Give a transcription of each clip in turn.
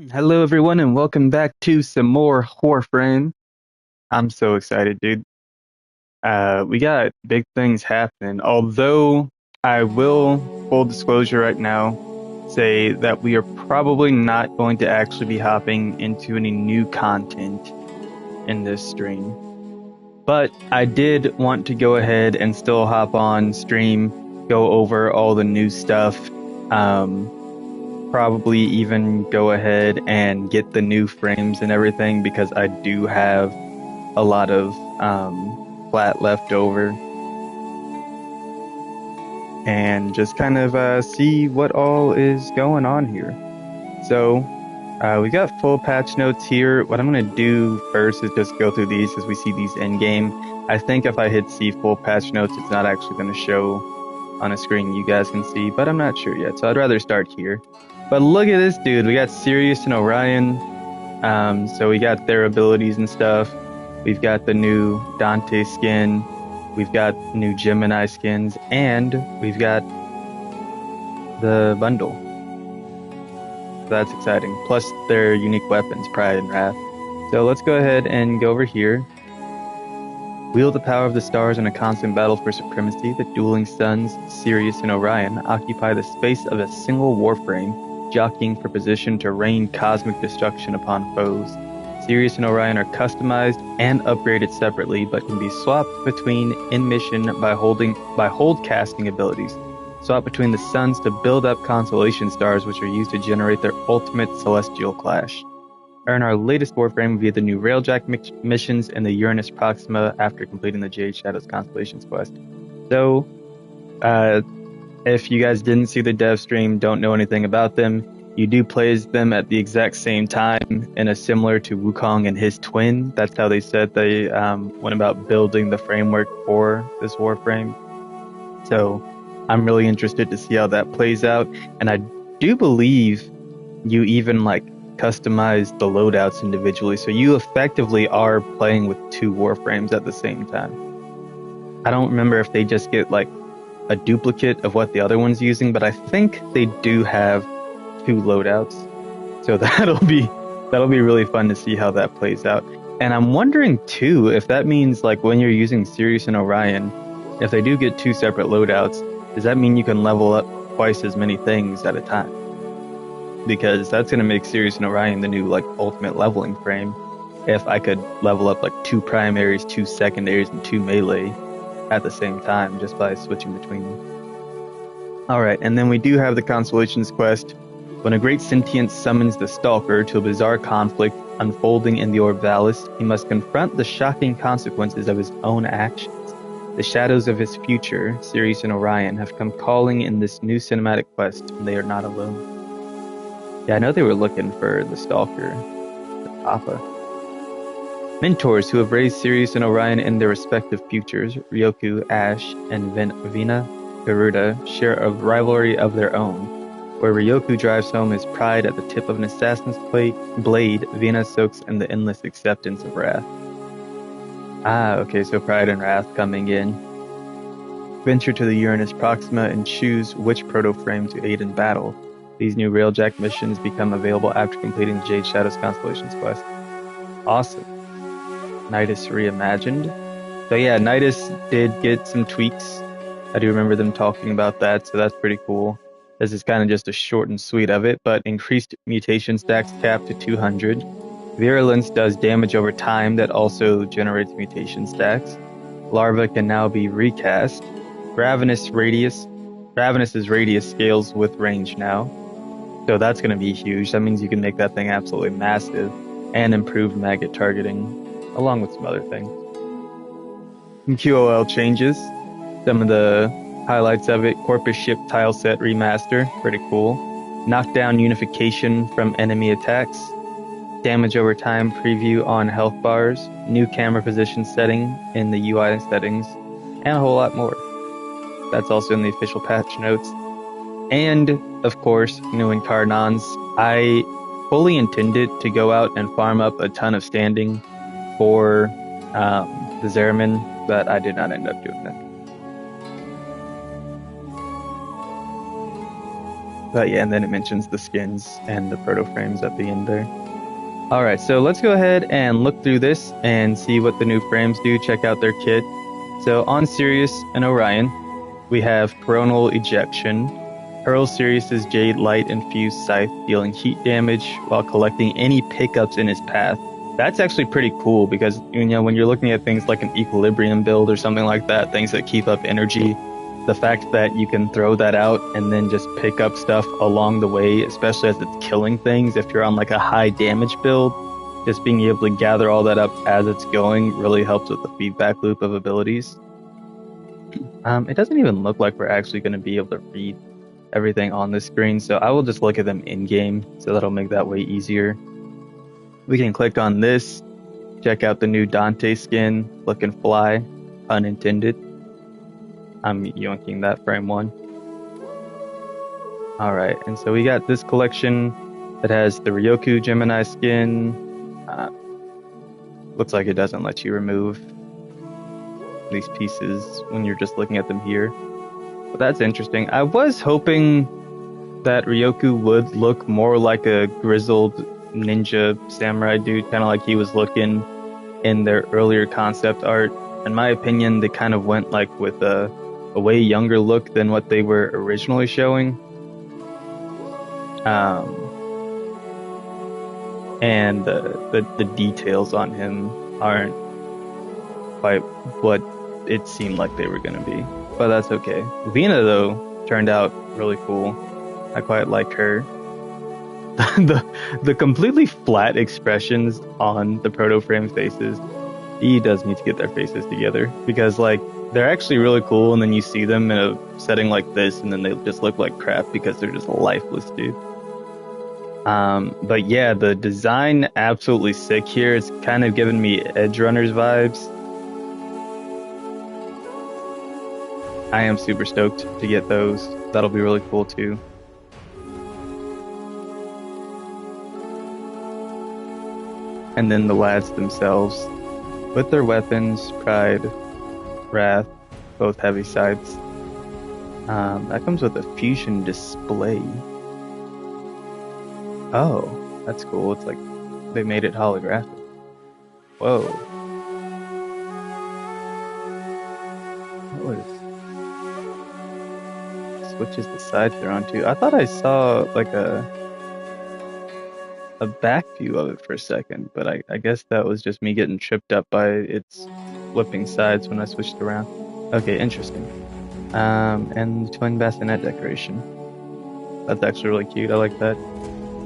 Hello, everyone, and welcome back to some more Warframe. I'm so excited, dude. We got big things happening. Although I will, full disclosure right now, say that we are probably not going to actually be hopping into any new content in this stream. But I did want to go ahead and still hop on stream, go over all the new stuff. Probably even go ahead and get the new frames and everything because I do have a lot of flat left over and just kind of see what all is going on here. So we got full patch notes here. What I'm going to do first is just go through these as we see these in game. I think if I hit see full patch notes, it's not actually going to show on a screen you guys can see, but I'm not sure yet, so I'd rather start here. But look at this dude. We got Sirius and Orion. So we got their abilities and stuff. We've got the new Dante skin. We've got new Gemini skins, and we've got the bundle. So that's exciting. Plus their unique weapons, Pride and Wrath. So let's go ahead and go over here. Wield the power of the stars in a constant battle for supremacy. The dueling suns, Sirius and Orion, occupy the space of a single warframe, jockeying for position to rain cosmic destruction upon foes. Sirius and Orion are customized and upgraded separately, but can be swapped between in mission by hold casting abilities. Swap between the suns to build up constellation stars, which are used to generate their ultimate celestial clash. Earn our latest Warframe via the new Railjack missions and the Uranus Proxima after completing the Jade Shadows Constellations quest. So, if you guys didn't see the dev stream, don't know anything about them, you do play as them at the exact same time in a similar to Wukong and his twin. That's how they said they went about building the framework for this Warframe. So, I'm really interested to see how that plays out. And I do believe you even customize the loadouts individually, so you effectively are playing with two Warframes at the same time. I don't remember if they just get a duplicate of what the other one's using, but I think they do have two loadouts. So that'll be really fun to see how that plays out. And I'm wondering too if that means when you're using Sirius and Orion, if they do get two separate loadouts, does that mean you can level up twice as many things at a time? Because that's going to make Sirius and Orion the new ultimate leveling frame. If I could level up two primaries, two secondaries, and two melee at the same time just by switching between them. Alright, and then we do have the Constellations quest. When a great sentient summons the Stalker to a bizarre conflict unfolding in the Orvalis, he must confront the shocking consequences of his own actions. The shadows of his future, Sirius and Orion, have come calling in this new cinematic quest, and they are not alone. Yeah, I know they were looking for the Stalker, the Papa. Mentors who have raised Sirius and Orion in their respective futures, Ryoku, Ash, and Vina, Garuda, share a rivalry of their own. Where Ryoku drives home his pride at the tip of an assassin's blade, Vina soaks in the endless acceptance of wrath. Ah, okay, so pride and wrath coming in. Venture to the Uranus Proxima and choose which proto-frame to aid in battle. These new Railjack missions become available after completing the Jade Shadows Constellations quest. Awesome. Nidus reimagined. So yeah, Nidus did get some tweaks. I do remember them talking about that, so that's pretty cool. This is kind of just a short and sweet of it, but increased mutation stacks cap to 200. Virulence does damage over time that also generates mutation stacks. Larva can now be recast. Ravenous Ravenous's radius scales with range now. So that's going to be huge. That means you can make that thing absolutely massive and improve maggot targeting, along with some other things. Some QOL changes. Some of the highlights of it: Corpus Ship tile set remaster, pretty cool. Knockdown unification from enemy attacks. Damage over time preview on health bars. New camera position setting in the UI settings. And a whole lot more. That's also in the official patch notes. And, of course, new Incarnons. I fully intended to go out and farm up a ton of standing for the Zeramin, but I did not end up doing that. But yeah, and then it mentions the skins and the proto frames at the end there. All right, so let's go ahead and look through this and see what the new frames do. Check out their kit. So on Sirius and Orion, we have Coronal Ejection. Hurl Sirius's Jade Light Infused Scythe, dealing heat damage while collecting any pickups in his path. That's actually pretty cool because, you know, when you're looking at things like an Equilibrium build or something like that, things that keep up energy, the fact that you can throw that out and then just pick up stuff along the way, especially as it's killing things, if you're on like a high damage build, just being able to gather all that up as it's going really helps with the feedback loop of abilities. It doesn't even look like we're actually going to be able to read everything on the screen, so I will just look at them in game, so that'll make that way easier. We can click on this, check out the new Dante skin, looking fly, unintended. I'm yoinking that frame one. Alright, and so we got this collection that has the Ryoku Gemini skin. Looks like it doesn't let you remove these pieces when you're just looking at them here. But that's interesting. I was hoping that Ryoku would look more like a grizzled ninja samurai dude, kind of like he was looking in their earlier concept art. In my opinion, they kind of went like with a way younger look than what they were originally showing. And the details on him aren't quite what it seemed like they were going to be. But that's okay. Vina, though, turned out really cool. I quite like her. the completely flat expressions on the proto frame faces, he does need to get their faces together, because like they're actually really cool, and then you see them in a setting like this and then they just look like crap because they're just lifeless, dude. But yeah, the design absolutely sick here. It's kind of giving me Edge Runners vibes. I am super stoked to get those. That'll be really cool too. And then the lads themselves, with their weapons, Pride, Wrath, both heavy sights. That comes with a fusion display. Oh, that's cool. It's like they made it holographic. Whoa. What is... switches the sides they're on too. I thought I saw like a back view of it for a second, but I guess that was just me getting tripped up by its flipping sides when I switched around. Okay, interesting. And the twin bassinet decoration. That's actually really cute. I like that.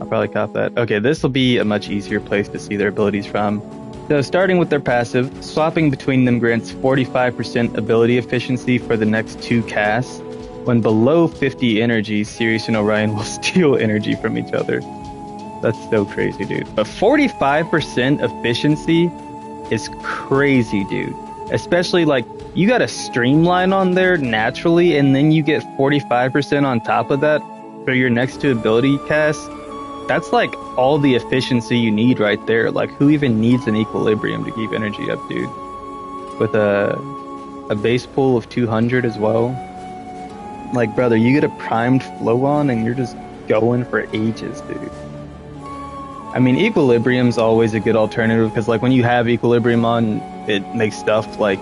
I'll probably cop that. Okay, this will be a much easier place to see their abilities from. So starting with their passive, swapping between them grants 45% ability efficiency for the next 2 casts. When below 50 energy, Sirius and Orion will steal energy from each other. That's so crazy, dude. But 45% efficiency is crazy, dude. Especially like you got a streamline on there naturally, and then you get 45% on top of that for your next 2 ability casts. That's like all the efficiency you need right there. Like who even needs an equilibrium to keep energy up, dude? With a base pool of 200 as well. Like, brother, you get a primed flow on and you're just going for ages, dude. I mean, Equilibrium's always a good alternative because, like, when you have Equilibrium on, it makes stuff like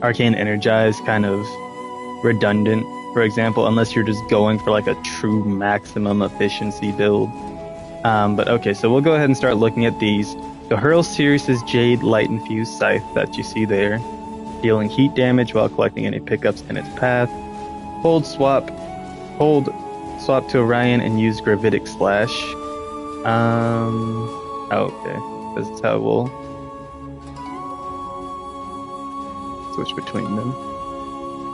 Arcane Energize kind of redundant, for example, unless you're just going for, like, a true maximum efficiency build. But, okay, so we'll go ahead and start looking at these. So, Hurl Sirius's Jade Light Infused Scythe that you see there, dealing heat damage while collecting any pickups in its path. Hold swap to Orion and use Gravitic Slash. Okay. This is how we'll switch between them.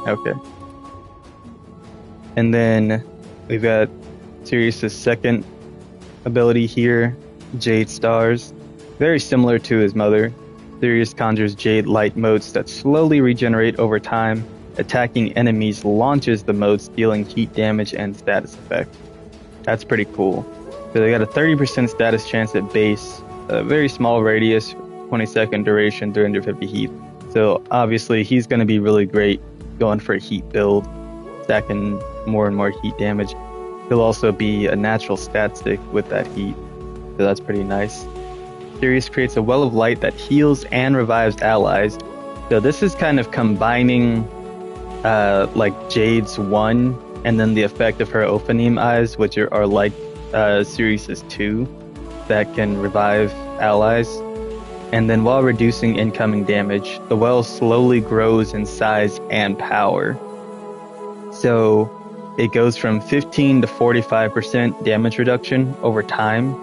Okay. And then we've got Sirius's second ability here, Jade Stars. Very similar to his mother. Sirius conjures Jade Light motes that slowly regenerate over time. Attacking enemies launches the motes, dealing heat damage and status effect. That's pretty cool. So they got a 30% status chance at base, a very small radius, 20-second duration, 350 heat. So obviously he's going to be really great going for a heat build, stacking more and more heat damage. He'll also be a natural stat stick with that heat, so that's pretty nice. Sirius creates a well of light that heals and revives allies. So this is kind of combining like Jade's 1 and then the effect of her Ophanim eyes, which are like Sirius's 2 that can revive allies. And then while reducing incoming damage, the well slowly grows in size and power. So it goes from 15 to 45% damage reduction over time.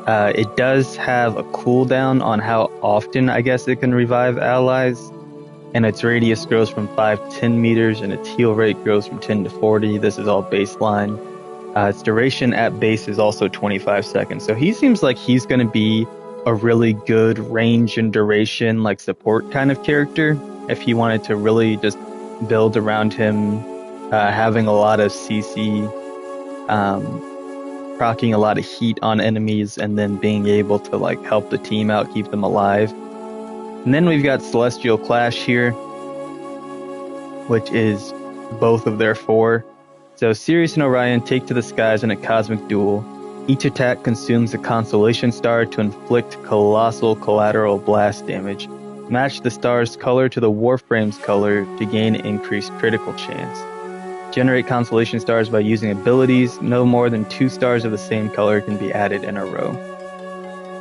It does have a cooldown on how often, I guess, it can revive allies. And its radius grows from 5 to 10 meters, and its heal rate grows from 10 to 40. This is all baseline. Its duration at base is also 25 seconds. So he seems like he's going to be a really good range and duration, like support kind of character. If you wanted to really just build around him, having a lot of CC, proccing a lot of heat on enemies, and then being able to like help the team out, keep them alive. And then we've got Celestial Clash here, which is both of their 4. So Sirius and Orion take to the skies in a cosmic duel. Each attack consumes a constellation star to inflict colossal collateral blast damage. Match the star's color to the Warframe's color to gain increased critical chance. Generate constellation stars by using abilities. No more than 2 stars of the same color can be added in a row.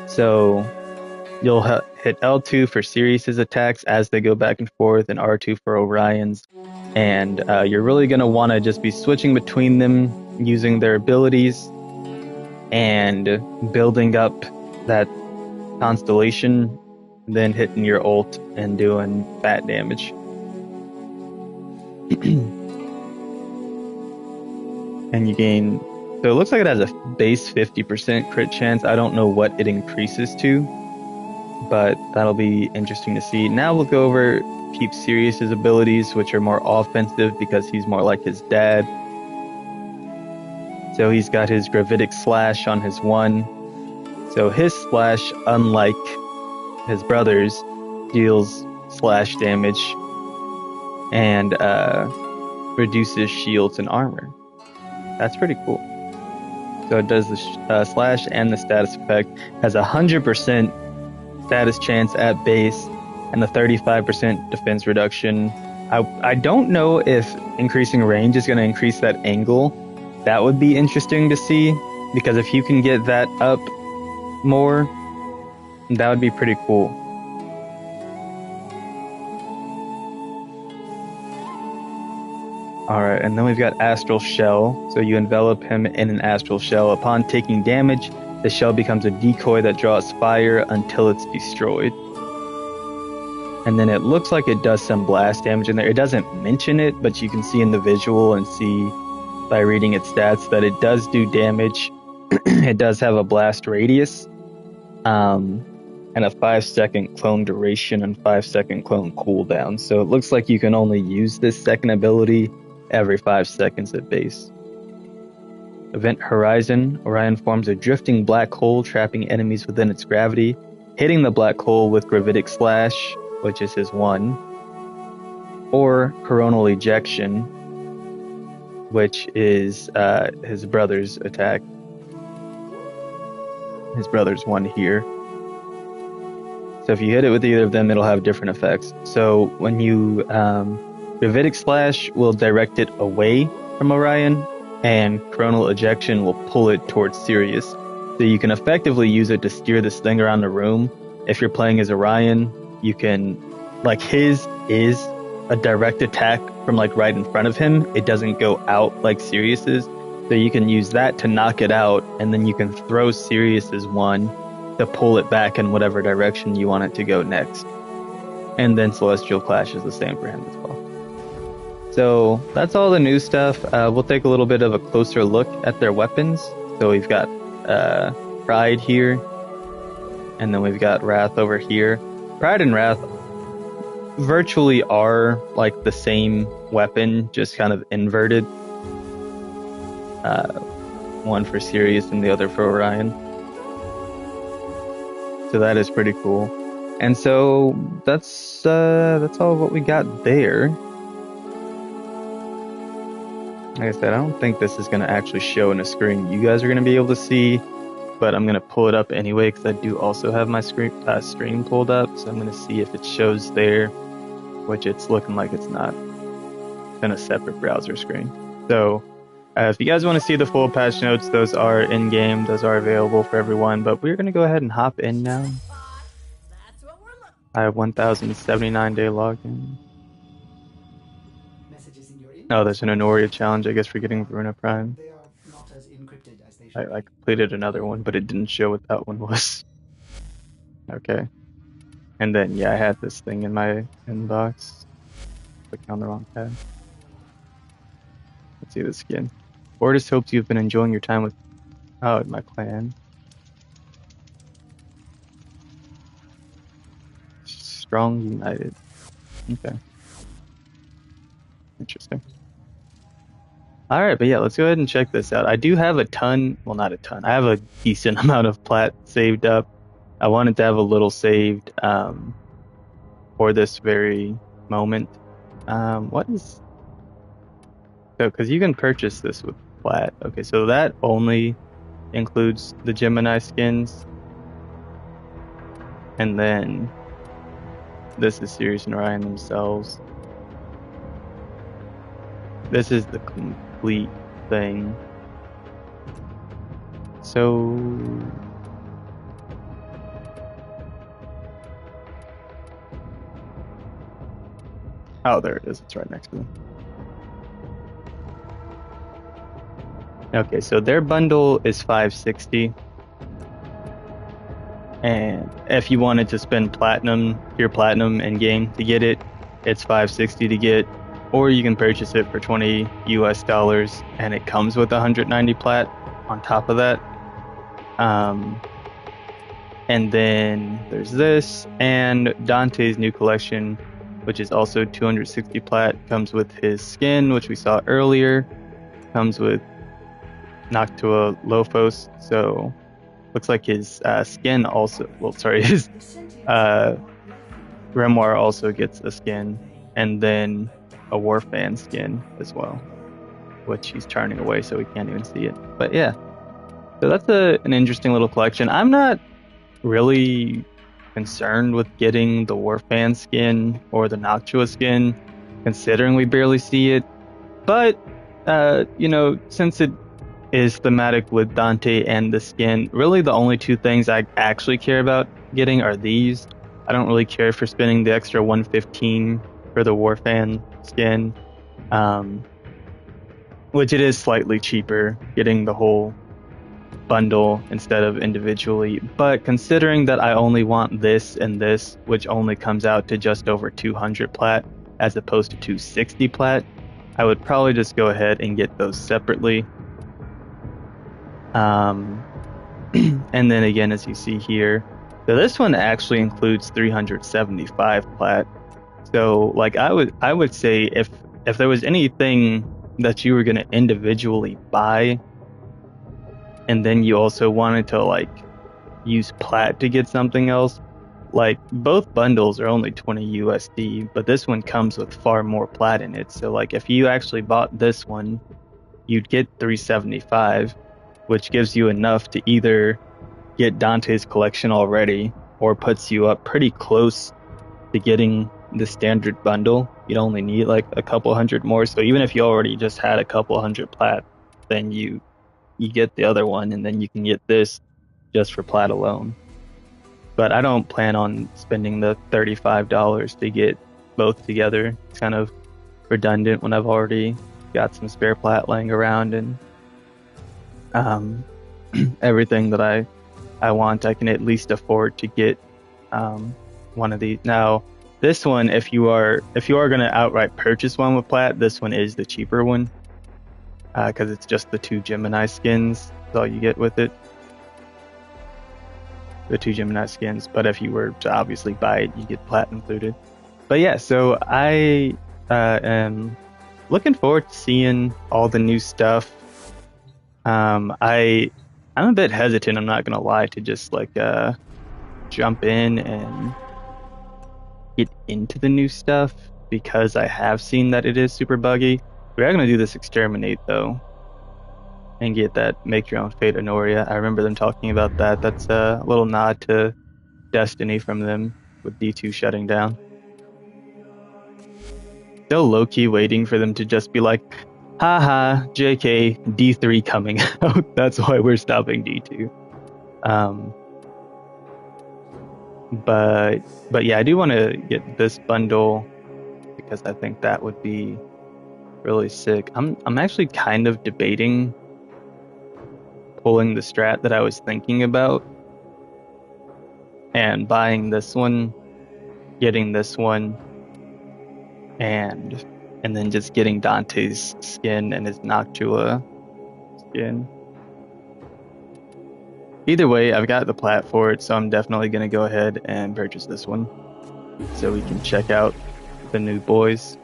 So you'll hit L2 for Sirius's attacks as they go back and forth, and R2 for Orion's. And you're really going to want to just be switching between them, using their abilities, and building up that constellation, then hitting your ult and doing fat damage. And you gain... So it looks like it has a base 50% crit chance. I don't know what it increases to, but that'll be interesting to see. Now we'll go over Keep Sirius's abilities, which are more offensive because he's more like his dad. So he's got his Gravitic Slash on his 1. So his slash, unlike his brother's, deals slash damage and reduces shields and armor. That's pretty cool. So it does the slash and the status effect. Has 100% status chance at base and the 35% defense reduction. I don't know if increasing range is going to increase that angle. That would be interesting to see, because if you can get that up more, that would be pretty cool. Alright, and then we've got Astral Shell. So you envelop him in an Astral Shell. Upon taking damage, the shell becomes a decoy that draws fire until it's destroyed. And then it looks like it does some blast damage in there. It doesn't mention it, but you can see in the visual and see by reading its stats that it does do damage. It does have a blast radius, and a 5-second clone duration and 5-second clone cooldown. So it looks like you can only use this second ability every 5 seconds at base. Event Horizon. Orion forms a drifting black hole, trapping enemies within its gravity, hitting the black hole with Gravitic Slash, which is his 1, or Coronal Ejection, which is his brother's attack. His brother's 1 here. So if you hit it with either of them, it'll have different effects. So when you Gravitic Slash will direct it away from Orion, and Coronal Ejection will pull it towards Sirius. So you can effectively use it to steer this thing around the room. If you're playing as Orion, you can, like, his is a direct attack from like right in front of him. It doesn't go out like Sirius's. So you can use that to knock it out, and then you can throw Sirius's 1 to pull it back in whatever direction you want it to go next. And then Celestial Clash is the same for him as well. So that's all the new stuff. We'll take a little bit of a closer look at their weapons. So we've got Pride here, and then we've got Wrath over here. Pride and Wrath virtually are like the same weapon, just kind of inverted. One for Sirius and the other for Orion. So that is pretty cool. And so that's all what we got there. Like I said, I don't think this is going to actually show in a screen you guys are going to be able to see, but I'm going to pull it up anyway because I do also have my stream pulled up. So I'm going to see if it shows there, which it's looking like it's not. It's in a separate browser screen. So if you guys want to see the full patch notes, those are in-game. Those are available for everyone, but we're going to go ahead and hop in now. I have 1,079-day login. Oh, there's an Honoria challenge, I guess, for getting Veruna Prime. I completed another one, but it didn't show what that one was. Okay. And then, yeah, I had this thing in my inbox. Clicking on the wrong tab. Let's see the skin. Ortis hopes you've been enjoying your time with my clan. Strong United. Okay. Interesting. All right, but yeah, let's go ahead and check this out. I do have a ton, well, not a ton. I have a decent amount of plat saved up. I wanted to have a little saved for this very moment. What is... So, because you can purchase this with plat. Okay, so that only includes the Gemini skins. And then this is Sirius and Orion themselves. This is the complete thing. So oh, there it is. It's right next to them. Okay, so their bundle is $560. And if you wanted to spend pure platinum in game to get it, it's $560 to get. Or you can purchase it for $20 US, and it comes with 190 plat on top of that. And then there's this, and Dante's new collection, which is also 260 plat, comes with his skin, which we saw earlier. Comes with Noctua Lophos, so looks like his skin also. Well, sorry, his Grimoire also gets a skin, and then a Warframe skin as well, which he's turning away so we can't even see it. But yeah, so that's an interesting little collection. I'm not really concerned with getting the Warframe skin or the Noctua skin, considering we barely see it. But since it is thematic with Dante and the skin, really the only two things I actually care about getting are these. I don't really care for spending the extra 115 for the Warframe skin, which it is slightly cheaper getting the whole bundle instead of individually. But considering that I only want this and this, which only comes out to just over 200 plat as opposed to 260 plat, I would probably just go ahead and get those separately. And then again, as you see here, so this one actually includes 375 plat. So like I would say if there was anything that you were going to individually buy, and then you also wanted to like use plat to get something else, like both bundles are only 20 USD, but this one comes with far more plat in it. So like if you actually bought this one, you'd get 375, which gives you enough to either get Dante's collection already or puts you up pretty close to getting the standard bundle. You'd only need like a couple hundred more. So even if you already just had a couple hundred plat, then you get the other one, and then you can get this just for plat alone. But I don't plan on spending the $35 to get both together. It's kind of redundant when I've already got some spare plat laying around, and everything that I want, I can at least afford to get one of these. Now, this one, if you are going to outright purchase one with plat, this one is the cheaper one, because it's just the two Gemini skins. That's all you get with it. The two Gemini skins. But if you were to obviously buy it, you get plat included. But yeah, so I am looking forward to seeing all the new stuff. I'm a bit hesitant, I'm not gonna lie, to just like jump in and get into the new stuff, because I have seen that it is super buggy. We are gonna do this exterminate though and get that make your own fate Honoria. I remember them talking about that. That's a little nod to Destiny from them with D2 shutting down. Still low key waiting for them to just be like, haha, JK, D3 coming out. That's why we're stopping D2. Um, but but yeah, I do want to get this bundle because I think that would be really sick. I'm actually kind of debating pulling the strat that I was thinking about and buying this one, getting this one, and and then just getting Dante's skin and his Noctua skin. Either way, I've got the plat for it, so I'm definitely gonna go ahead and purchase this one so we can check out the new boys.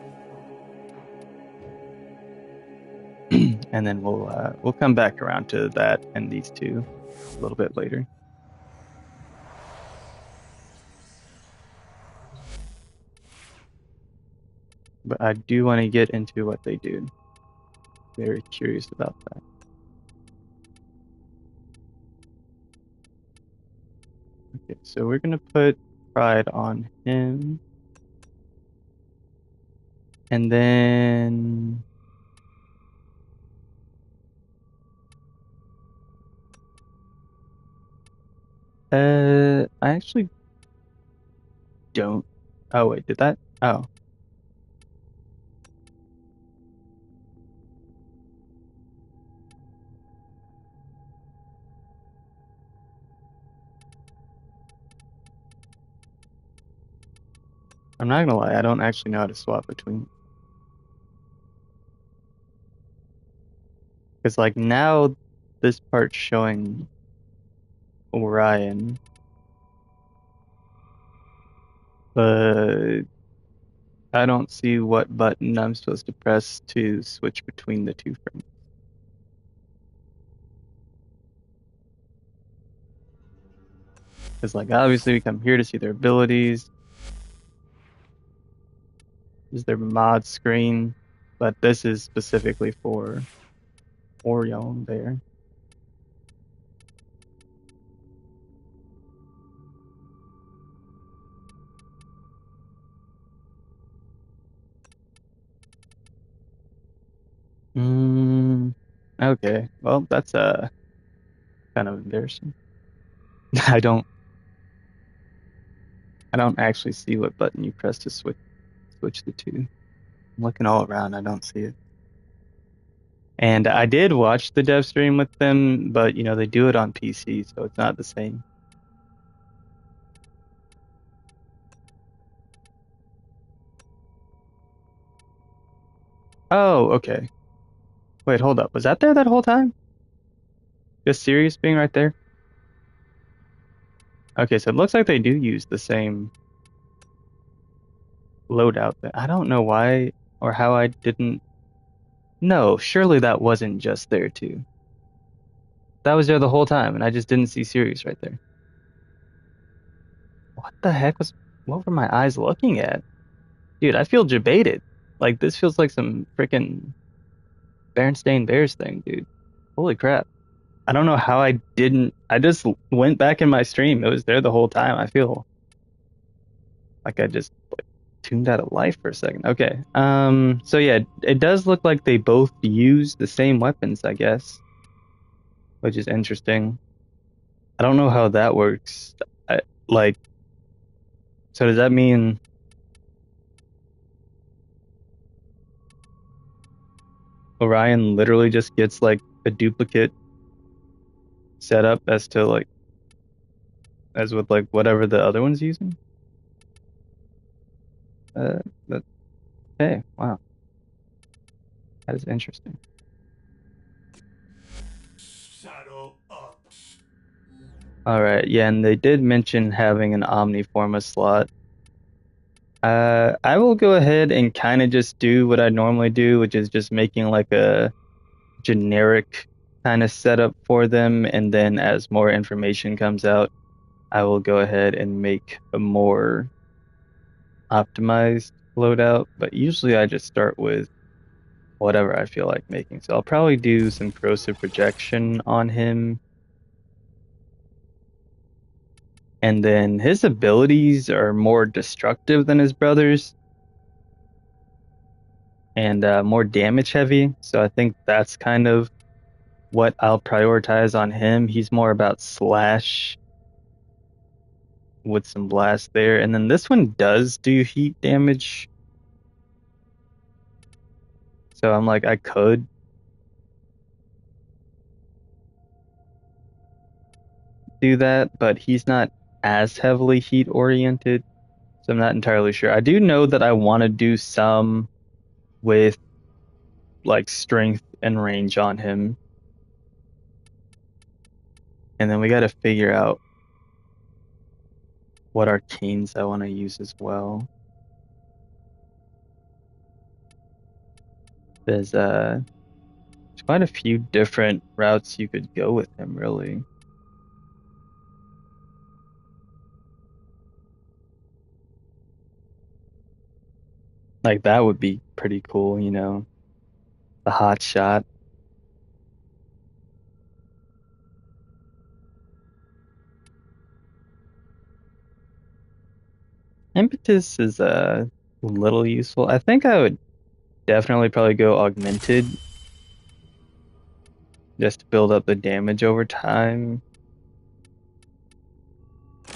And then we'll come back around to that and these two a little bit later. But I do want to get into what they do. Very curious about that. Okay, so we're gonna put Pride on him. And then I actually don't. Oh wait, did that? Oh, I'm not gonna lie, I don't actually know how to swap between. Because like now this part's showing Orion, but I don't see what button I'm supposed to press to switch between the two frames. Because like obviously we come here to see their abilities. This is their mod screen, but this is specifically for Orion there. Okay. Well, that's kind of embarrassing. I don't I don't actually see what button you press to switch the two. I'm looking all around, I don't see it. And I did watch the dev stream with them, but you know, they do it on PC, so it's not the same. Oh, okay. Wait, hold up. Was that there that whole time? Just Sirius being right there? Okay, so it looks like they do use the same loadout. I don't know why or how I didn't. No, surely that wasn't just there too. That was there the whole time, and I just didn't see Sirius right there. What the heck what were my eyes looking at? Dude, I feel debated. Like this feels like some freaking Berenstain Bears thing, dude. Holy crap. I don't know how I didn't. I just went back in my stream. It was there the whole time. I feel like I just like tuned out of life for a second. Okay. So yeah, it does look like they both use the same weapons, I guess, which is interesting. I don't know how that works. Like, so does that mean Orion literally just gets like a duplicate setup as to like as with like whatever the other one's using? Uh, but hey, wow, that is interesting. All right, yeah, and they did mention having an Omniforma slot. I will go ahead and kind of just do what I normally do, which is just making like a generic kind of setup for them, and then as more information comes out, I will go ahead and make a more optimized loadout. But usually I just start with whatever I feel like making. So I'll probably do some corrosive projection on him. And then his abilities are more destructive than his brothers and more damage heavy. So I think that's kind of what I'll prioritize on him. He's more about slash with some blast there. And then this one does do heat damage. So I'm like, I could do that, but he's not as heavily heat oriented. So I'm not entirely sure. I do know that I want to do some with like strength and range on him. And then we got to figure out what arcanes I want to use as well. There's quite a few different routes you could go with him, really. Like that would be pretty cool, you know, the hot shot. Impetus is a little useful. I think I would definitely probably go augmented just to build up the damage over time.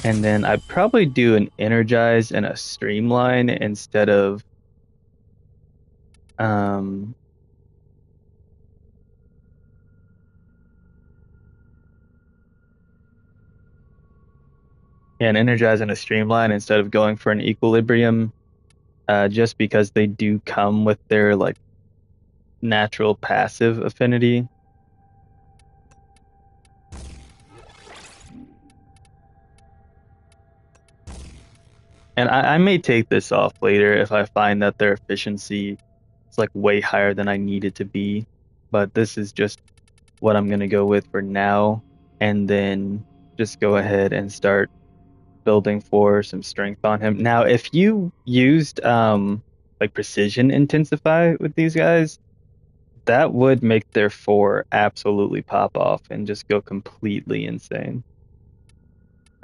And then I'd probably do an energize and a streamline instead of um yeah, an energize and a streamline instead of going for an equilibrium, just because they do come with their like natural passive affinity. And I may take this off later if I find that their efficiency is like way higher than I need it to be. But this is just what I'm gonna go with for now, and then just go ahead and start building for some strength on him. Now, if you used like precision intensify with these guys, that would make their four absolutely pop off and just go completely insane.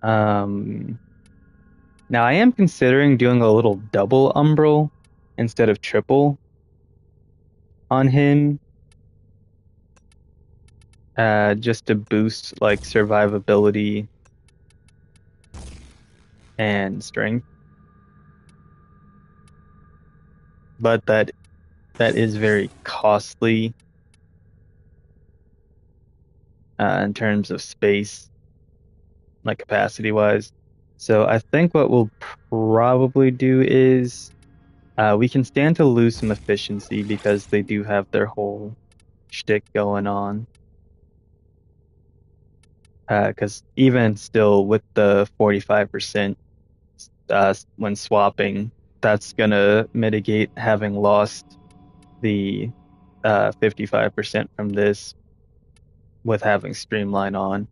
Um, Now I am considering doing a little double umbral instead of triple on him, just to boost like survivability and strength. But that is very costly in terms of space, like capacity wise. So I think what we'll probably do is we can stand to lose some efficiency because they do have their whole shtick going on. Because even still with the 45% when swapping, that's gonna mitigate having lost the 55% from this with having Streamline on.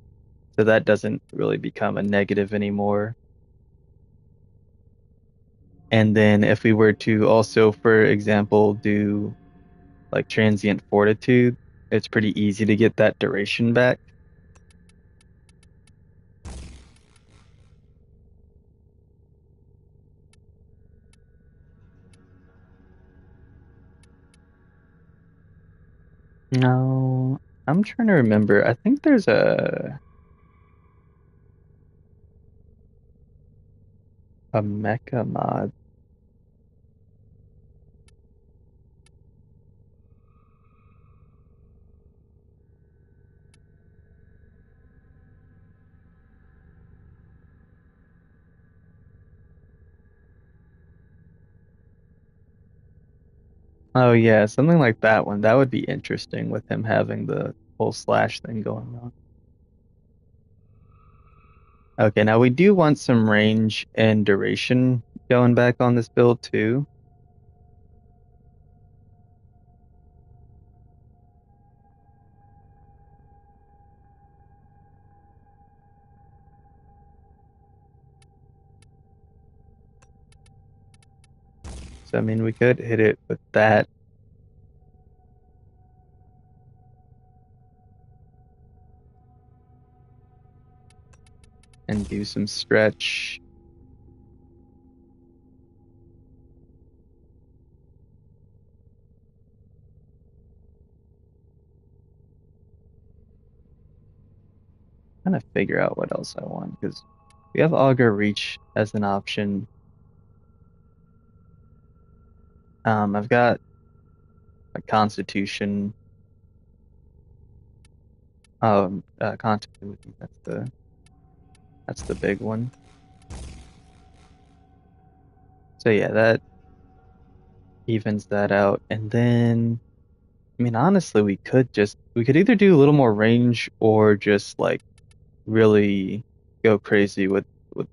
So that doesn't really become a negative anymore. And then if we were to also, for example, do like Transient Fortitude, it's pretty easy to get that duration back. No, I'm trying to remember. I think there's a mecha mod. Oh yeah, something like that one. That would be interesting with him having the whole slash thing going on. Okay, now we do want some range and duration going back on this build too. So I mean we could hit it with that. and do some stretch. Kind of figure out what else I want because we have Augur Reach as an option. I've got a Constitution, Continuity. That's the big one. So yeah, that evens that out. And then, I mean, honestly, we could either do a little more range or just like really go crazy with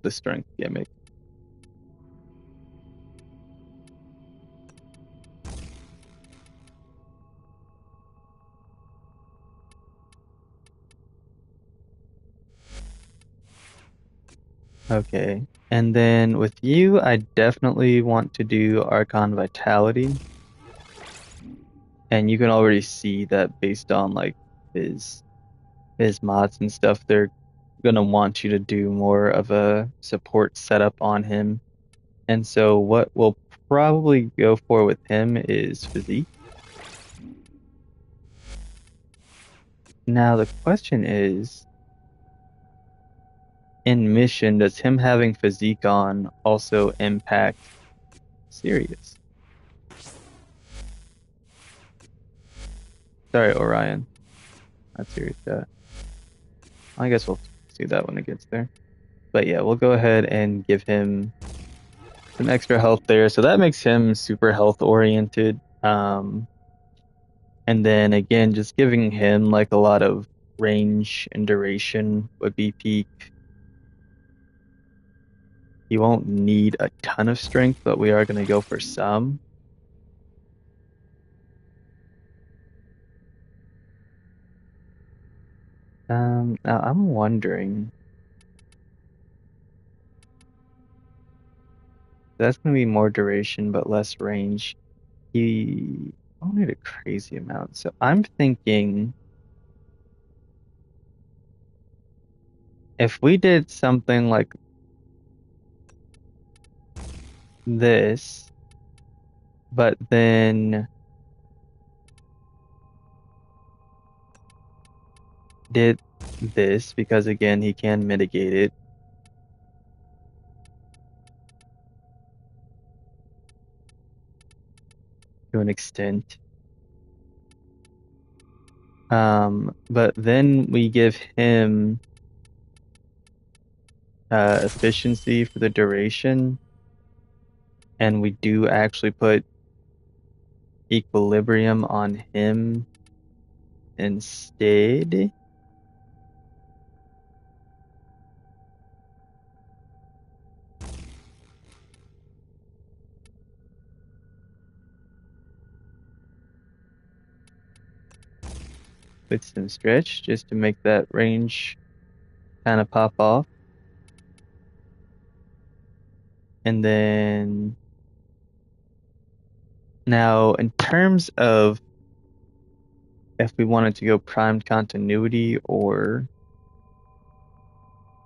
the strength gimmick. Okay. And then with you, I definitely want to do Archon Vitality. And you can already see that based on like his his mods and stuff, they're gonna want you to do more of a support setup on him. And so what we'll probably go for with him is physique. Now the question is, in mission, does him having physique on also impact Sirius? Sorry, Orion. Not Sirius. I guess we'll see that when it gets there. But yeah, we'll go ahead and give him some extra health there. So that makes him super health oriented. And then again, just giving him like a lot of range and duration would be peak. He won't need a ton of strength, but we are going to go for some. Now I'm wondering, that's going to be more duration but less range. He won't need a crazy amount. So I'm thinking if we did something like this, but then did this, because again, he can mitigate it. To an extent. But then we give him efficiency for the duration, and we do actually put equilibrium on him instead. With some stretch just to make that range kind of pop off. And then now in terms of if we wanted to go primed continuity or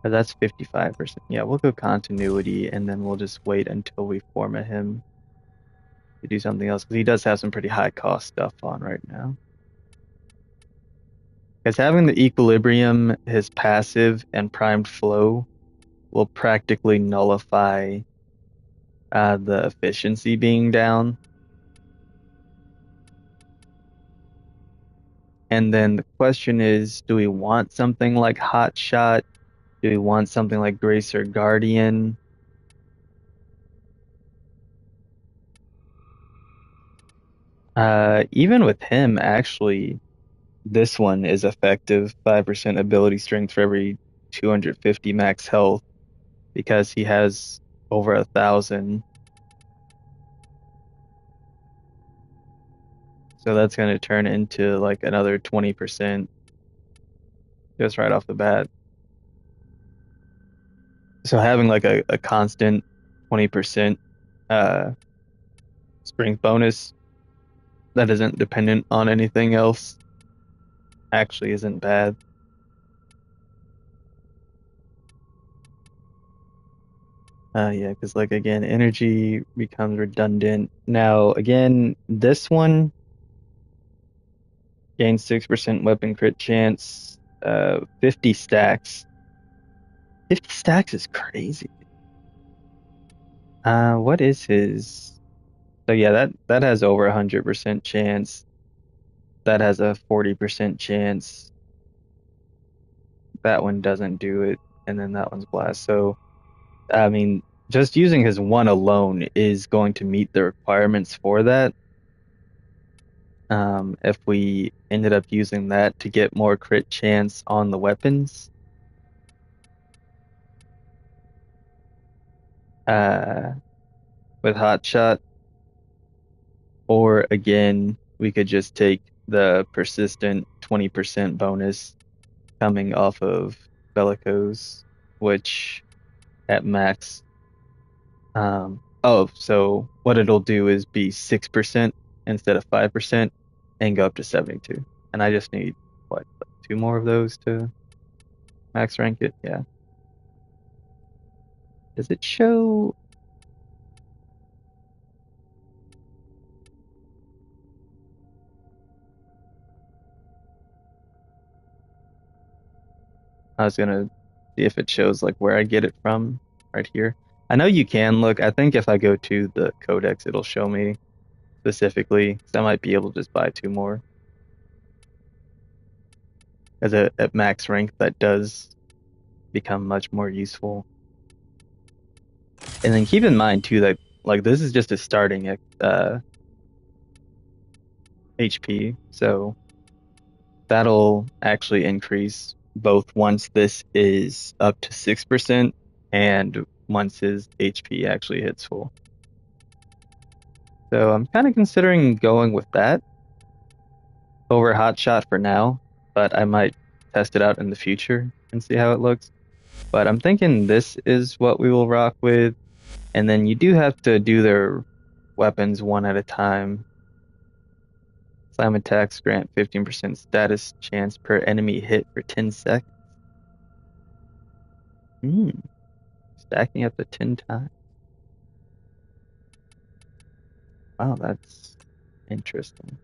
that's 55%. Yeah, we'll go continuity and then we'll just wait until we format him to do something else because he does have some pretty high cost stuff on right now. Because having the equilibrium, his passive, and primed flow will practically nullify the efficiency being down. And then the question is, do we want something like Hot Shot? Do we want something like Gracer Guardian? Even with him, actually, this one is effective. 5% ability strength for every 250 max health because he has over 1,000. So that's going to turn into like another 20% just right off the bat. So having like a constant 20% strength bonus that isn't dependent on anything else actually isn't bad. Yeah, because like again, energy becomes redundant. Now, again, this one gains 6% weapon crit chance, 50 stacks. 50 stacks is crazy. What is his? So yeah, that has over 100% chance. That has a 40% chance. That one doesn't do it, and then that one's blast. So I mean, just using his one alone is going to meet the requirements for that. If we ended up using that to get more crit chance on the weapons, uh, with Hot Shot, or again, we could just take the persistent 20% bonus coming off of Bellicose, which at max, so what it'll do is be 6% instead of 5% and go up to 72. And I just need, what, like two more of those to max rank it? Yeah. Does it show? I was gonna see if it shows like where I get it from right here. I know you can look. I think if I go to the codex, it'll show me specifically. So I might be able to just buy two more. As at max rank, that does become much more useful. And then keep in mind too that like this is just a starting HP, so that'll actually increase both once this is up to 6% and once his HP actually hits full. So I'm kind of considering going with that over Hot Shot for now, but I might test it out in the future and see how it looks. But I'm thinking this is what we will rock with. And then you do have to do their weapons one at a time. Slam attacks grant 15% status chance per enemy hit for 10 seconds. Hmm, stacking up to 10 times. Wow, that's interesting.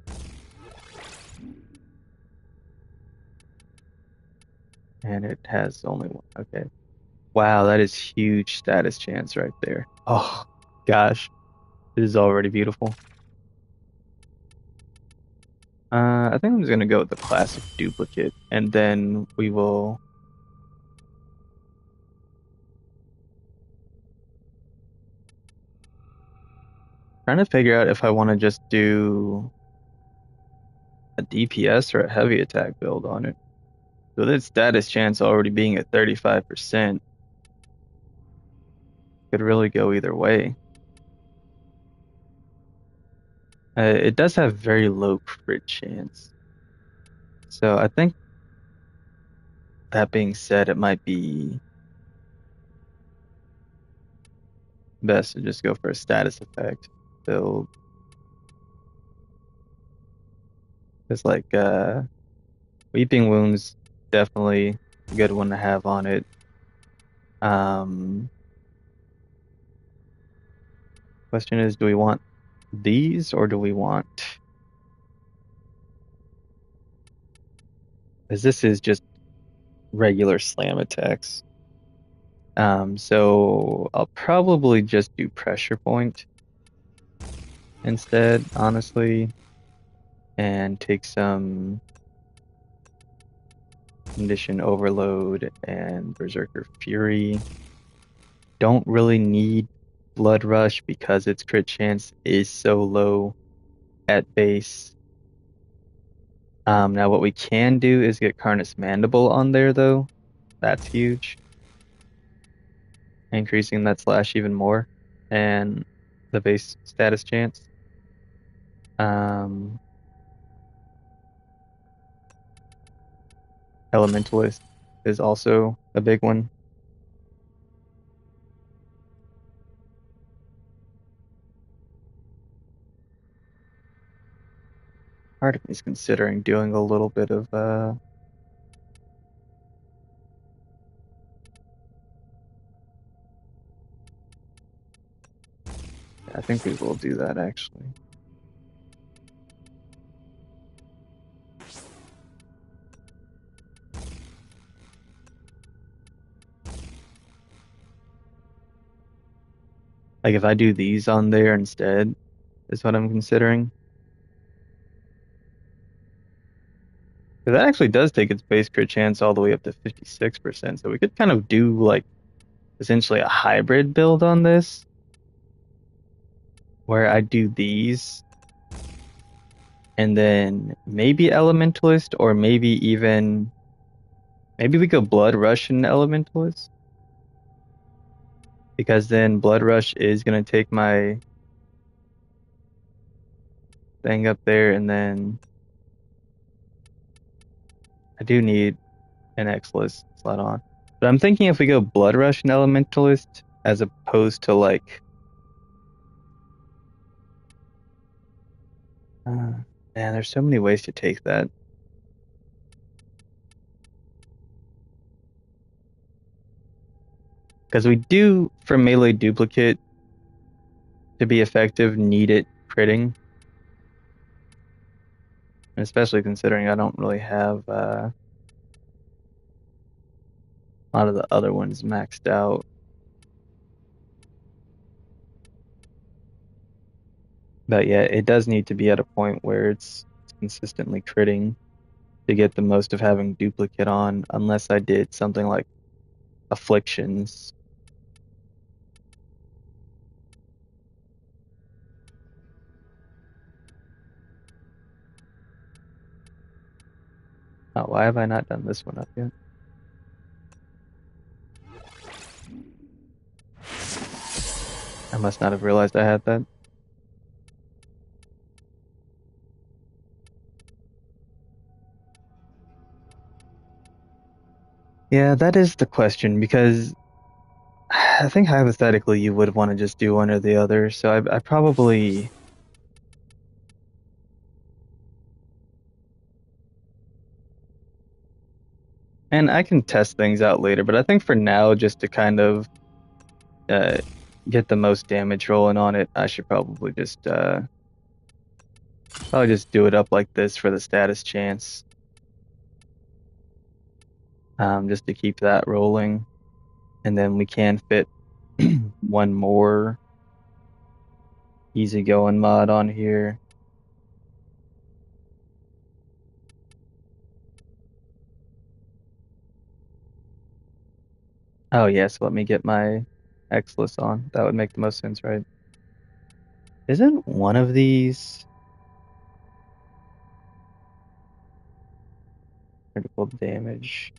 And it has only one. Okay. Wow, that is huge status chance right there. Oh, gosh. This is already beautiful. I think I'm just gonna go with the classic duplicate, and then we will. Trying to figure out if I want to just do a DPS or a heavy attack build on it. So that status chance already being at 35% could really go either way. It does have very low crit chance. So I think that being said, it might be best to just go for a status effect build. It's like Weeping Wounds definitely a good one to have on it. Um, Question is, do we want these or do we want? Because this is just regular slam attacks. So I'll probably just do pressure point instead, honestly, and take some condition overload and berserker fury. Don't really need blood rush because its crit chance is so low at base. Now what we can do is get Carnus Mandible on there though. That's huge. Increasing that slash even more and the base status chance. Um, Elementalist is also a big one. Part of me is considering doing a little bit of I think we will do that actually. Like if I do these on there instead, is what I'm considering. Because that actually does take its base crit chance all the way up to 56%. So we could kind of do like essentially a hybrid build on this, where I do these and then maybe Elementalist, or maybe we go Blood Rush and Elementalist. Because then Blood Rush is gonna take my thing up there, and then I do need an X-list slot on. But I'm thinking if we go Blood Rush and Elementalist as opposed to like man, there's so many ways to take that. Because we do, for melee duplicate to be effective, need it critting. Especially considering I don't really have a lot of the other ones maxed out. But yeah, it does need to be at a point where it's consistently critting to get the most of having duplicate on, unless I did something like Afflictions. Oh, why have I not done this one up yet? I must not have realized I had that. Yeah, that is the question, because I think hypothetically you would want to just do one or the other. So I probably, and I can test things out later, but I think for now, just to kind of uh, get the most damage rolling on it, I should probably just do it up like this for the status chance, just to keep that rolling, and then we can fit one more easygoing mod on here. Oh yes, let me get my X list on. That would make the most sense, right? Isn't one of these critical damage?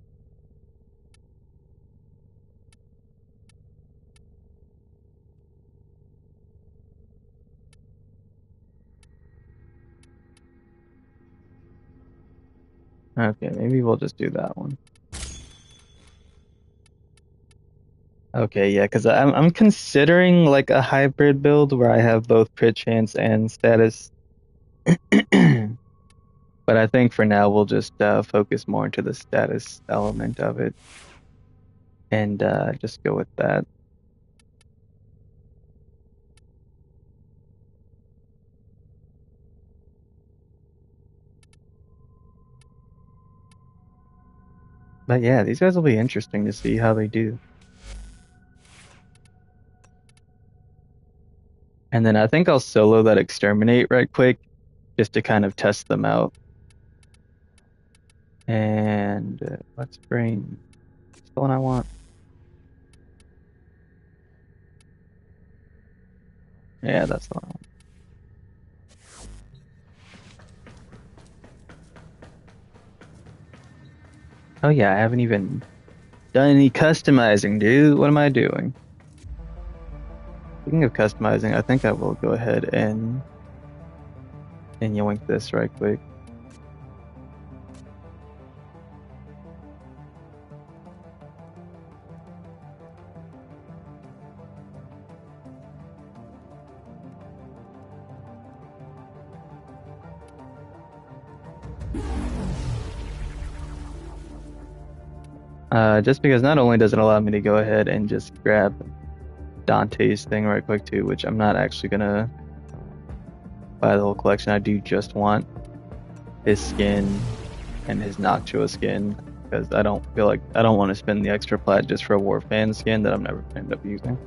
Okay, maybe we'll just do that one. Okay, yeah, because I'm considering like a hybrid build where I have both crit chance and status. But I think for now we'll just focus more into the status element of it and just go with that. But yeah, these guys will be interesting to see how they do. And then I think I'll solo that exterminate right quick just to kind of test them out. And let's bring the one I want. Yeah, that's the one I want. Oh yeah, I haven't even done any customizing, dude. What am I doing? Speaking of customizing, I think I will go ahead and yoink this right quick. Just because not only does it allow me to go ahead and just grab Dante's thing right quick too, which I'm not actually gonna buy the whole collection. I do just want his skin and his Noctua skin because I don't feel like I don't want to spend the extra plat just for a Warframe skin that I'm never gonna end up using.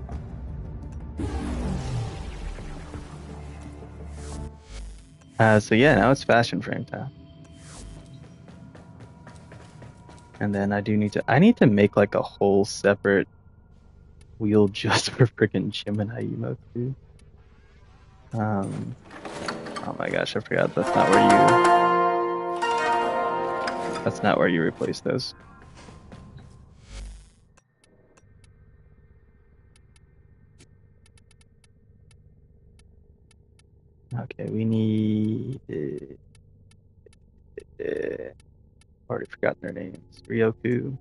So yeah, now it's fashion frame time. And then I need to make like a whole separate wheel just for freaking Gemini emotes, dude. Oh my gosh, I forgot that's not where you replace those. Okay, we need already forgotten their names. Ryoku.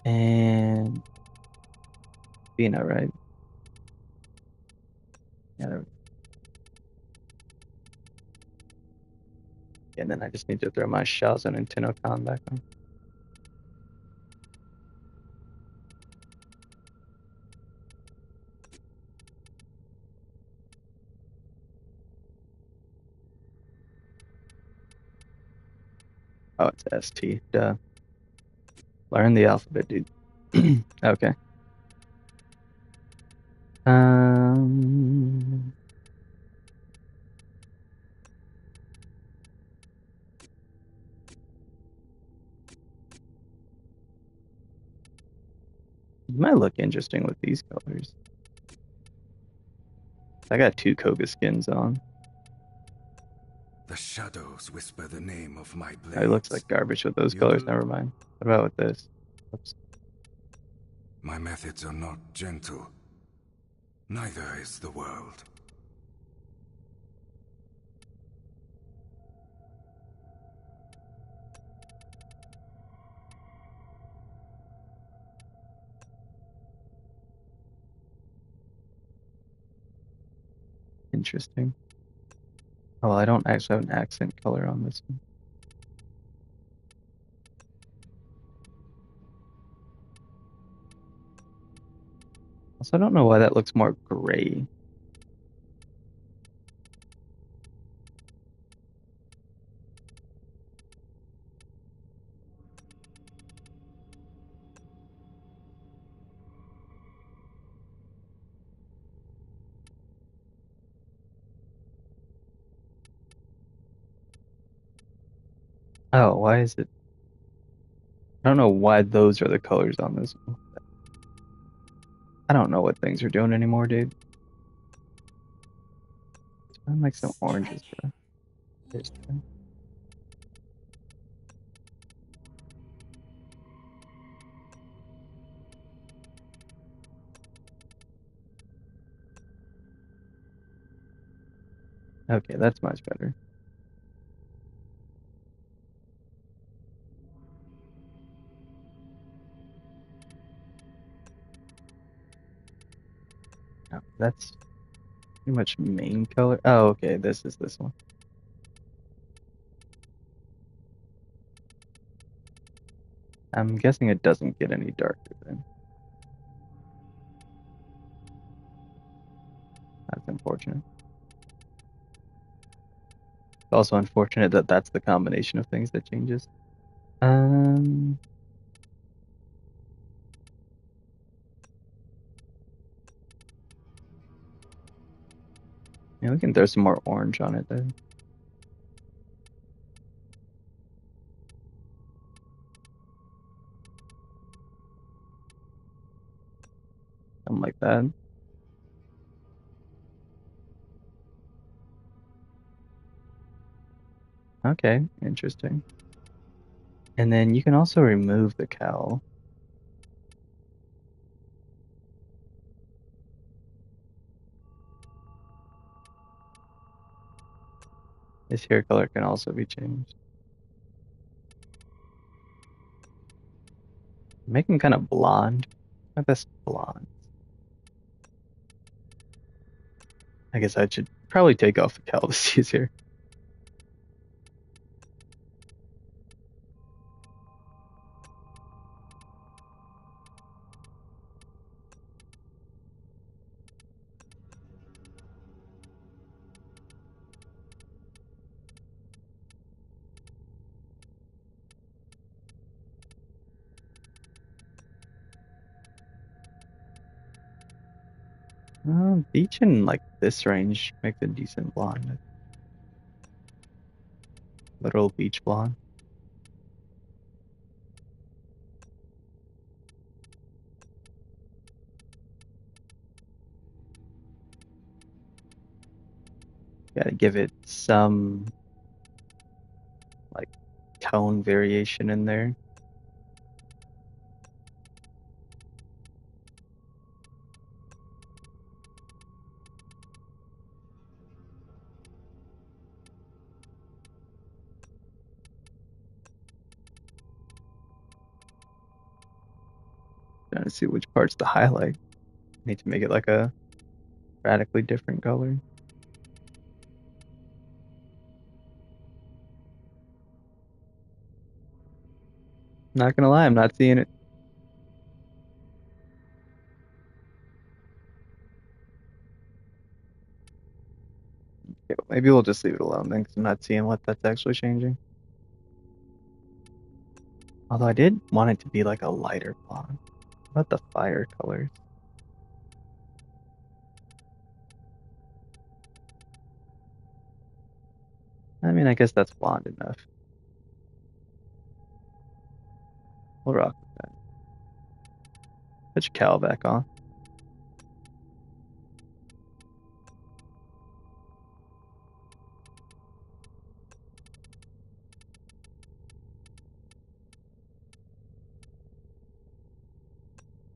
And Vina, right? Yeah, and then I just need to throw my Shaozen and Tennokan back on. Oh, it's ST. Duh. Learn the alphabet, dude. Okay. Um, it might look interesting with these colors. I got two Koga skins on. The shadows whisper the name of my blades. It looks like garbage with those colors. Never mind. What about with this? Oops. My methods are not gentle. Neither is the world. Interesting. Oh, I don't actually have an accent color on this one. Also, I don't know why that looks more gray. Oh, why is it? I don't know why those are the colors on this one. I don't know what things are doing anymore, dude. Find like some oranges, bro. Okay, that's much better. No, that's pretty much main color. Oh, okay, this is this one. I'm guessing it doesn't get any darker then. That's unfortunate. It's also unfortunate that that's the combination of things that changes. Um, yeah, we can throw some more orange on it then. Something like that. Okay, interesting. And then you can also remove the cowl. His hair color can also be changed. Make him kind of blonde. My best blonde. I guess I should probably take off the cowl to see his hair. Beach in like this range makes a decent blonde. Literal beach blonde. Gotta give it some like tone variation in there. Trying to see which parts to highlight. Need to make it like a radically different color. Not gonna lie, I'm not seeing it. Okay, well, maybe we'll just leave it alone then, because I'm not seeing what that's actually changing. Although I did want it to be like a lighter blonde. What about the fire colors? I mean, I guess that's blonde enough. We'll rock with that. Put your cowl back on.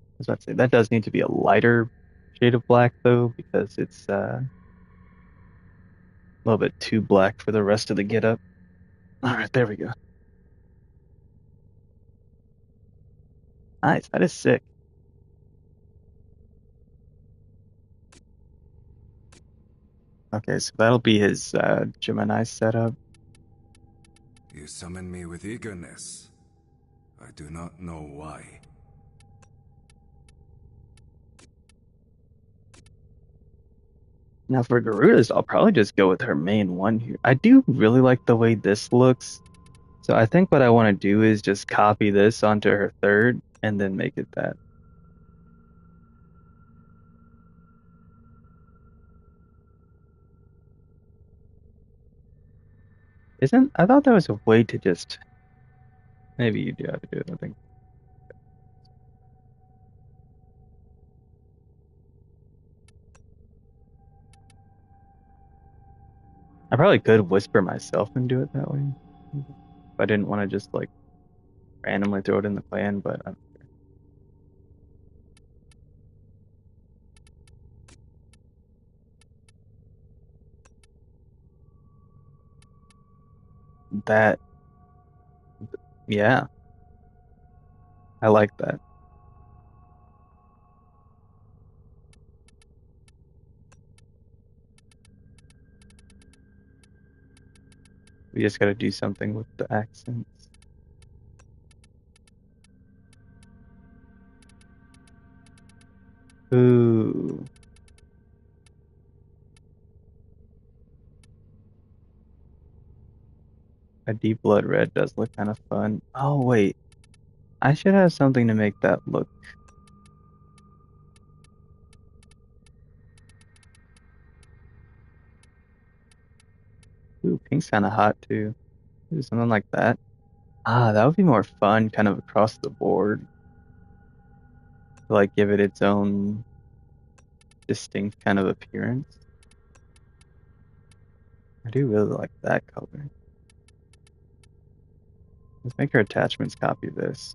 I was about to say that does need to be a lighter shade of black though, because it's a little bit too black for the rest of the getup. All right, there we go. Nice, that is sick. Okay, so that'll be his Gemini setup. You summon me with eagerness. I do not know why. Now for Garuda's, I'll probably just go with her main one here. I do really like the way this looks. So I think what I want to do is just copy this onto her third and then make it that. Isn't, I thought there was a way to just, maybe you do have to do it, I think. I probably could whisper myself and do it that way. If I didn't want to just like randomly throw it in the clan, but that, yeah, I like that. We just got to do something with the accents. Ooh, a deep blood red does look kind of fun. Oh, wait, I should have something to make that look. Ooh, pink's kind of hot too. Do something like that. Ah, that would be more fun, kind of across the board. To like give it its own distinct kind of appearance. I do really like that color. Let's make our attachments copy this.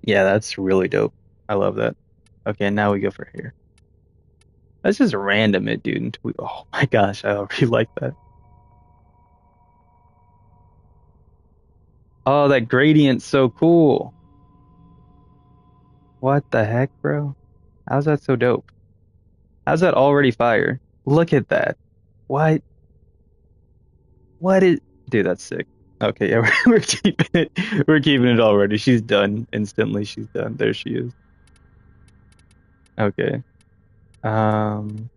Yeah, that's really dope. I love that. Okay, now we go for hair. That's just random it, dude. Until we, oh my gosh, I already like that. Oh, that gradient's so cool. What the heck, bro? How's that so dope? How's that already fire? Look at that. What? What is? Dude, that's sick. Okay, yeah, we're keeping it. We're keeping it already. She's done instantly. She's done. There she is. Okay. Um,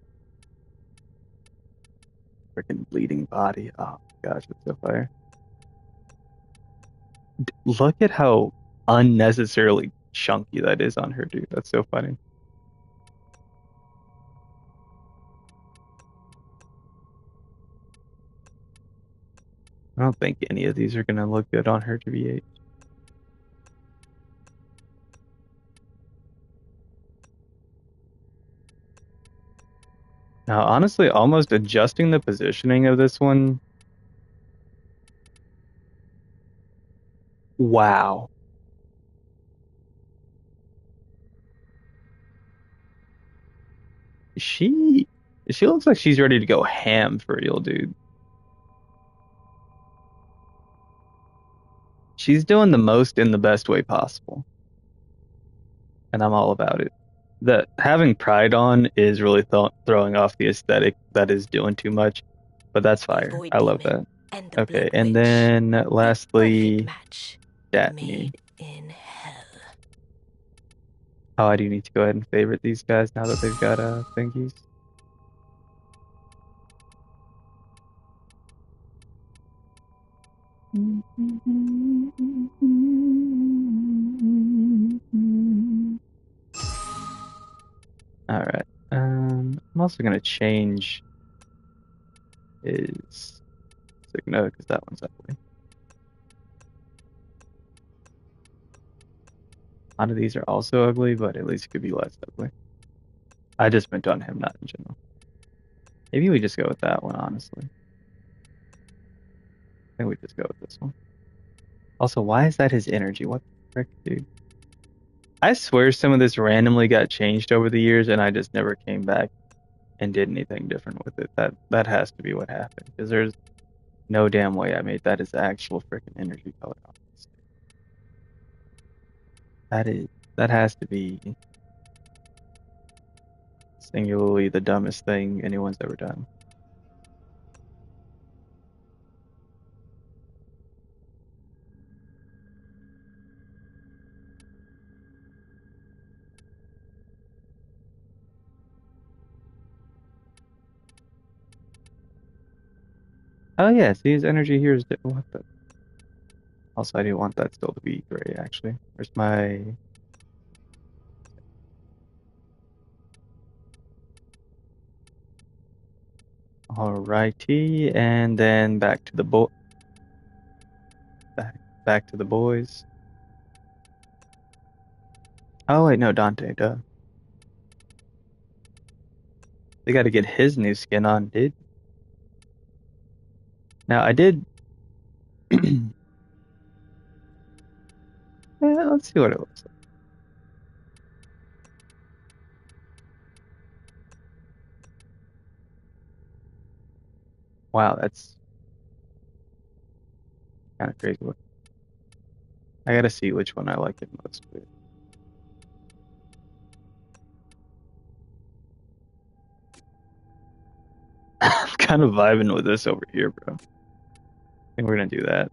Freaking bleeding body. Oh gosh, that's so fire. Look at how unnecessarily chunky that is on her, dude. That's so funny. I don't think any of these are gonna look good on her to be 8. Now, honestly, almost adjusting the positioning of this one. Wow. She she looks like she's ready to go ham for real, dude. She's doing the most in the best way possible, and I'm all about it. That having pride on is really throwing off the aesthetic that is doing too much, but that's The fire. Void I love Demon that. and the Okay, Black and Witch. then A perfect lastly, match Daphne. made in hell. Oh, I do need to go ahead and favorite these guys now that they've got thingies. All right. I'm also gonna change his Signo because that one's ugly. A lot of these are also ugly, but at least it could be less ugly. I just meant on him, not in general. Maybe we just go with that one, honestly. I think we just go with this one. Also, why is that his energy? What the frick, dude? I swear some of this randomly got changed over the years, and I just never came back and did anything different with it. That has to be what happened, because there's no damn way I made that his actual freaking energy color. That is that has to be singularly the dumbest thing anyone's ever done. Oh yeah, see his energy here is what the. Also, I do want that still to be gray. Actually, where's my? Alrighty, and then back to the boys. Oh wait, no, Dante. Duh. They got to get his new skin on, dude. Now I did. Let's see what it looks like. Wow, that's kind of crazy. I gotta see which one I like it most with. I'm kind of vibing with this over here, bro. I think we're gonna do that.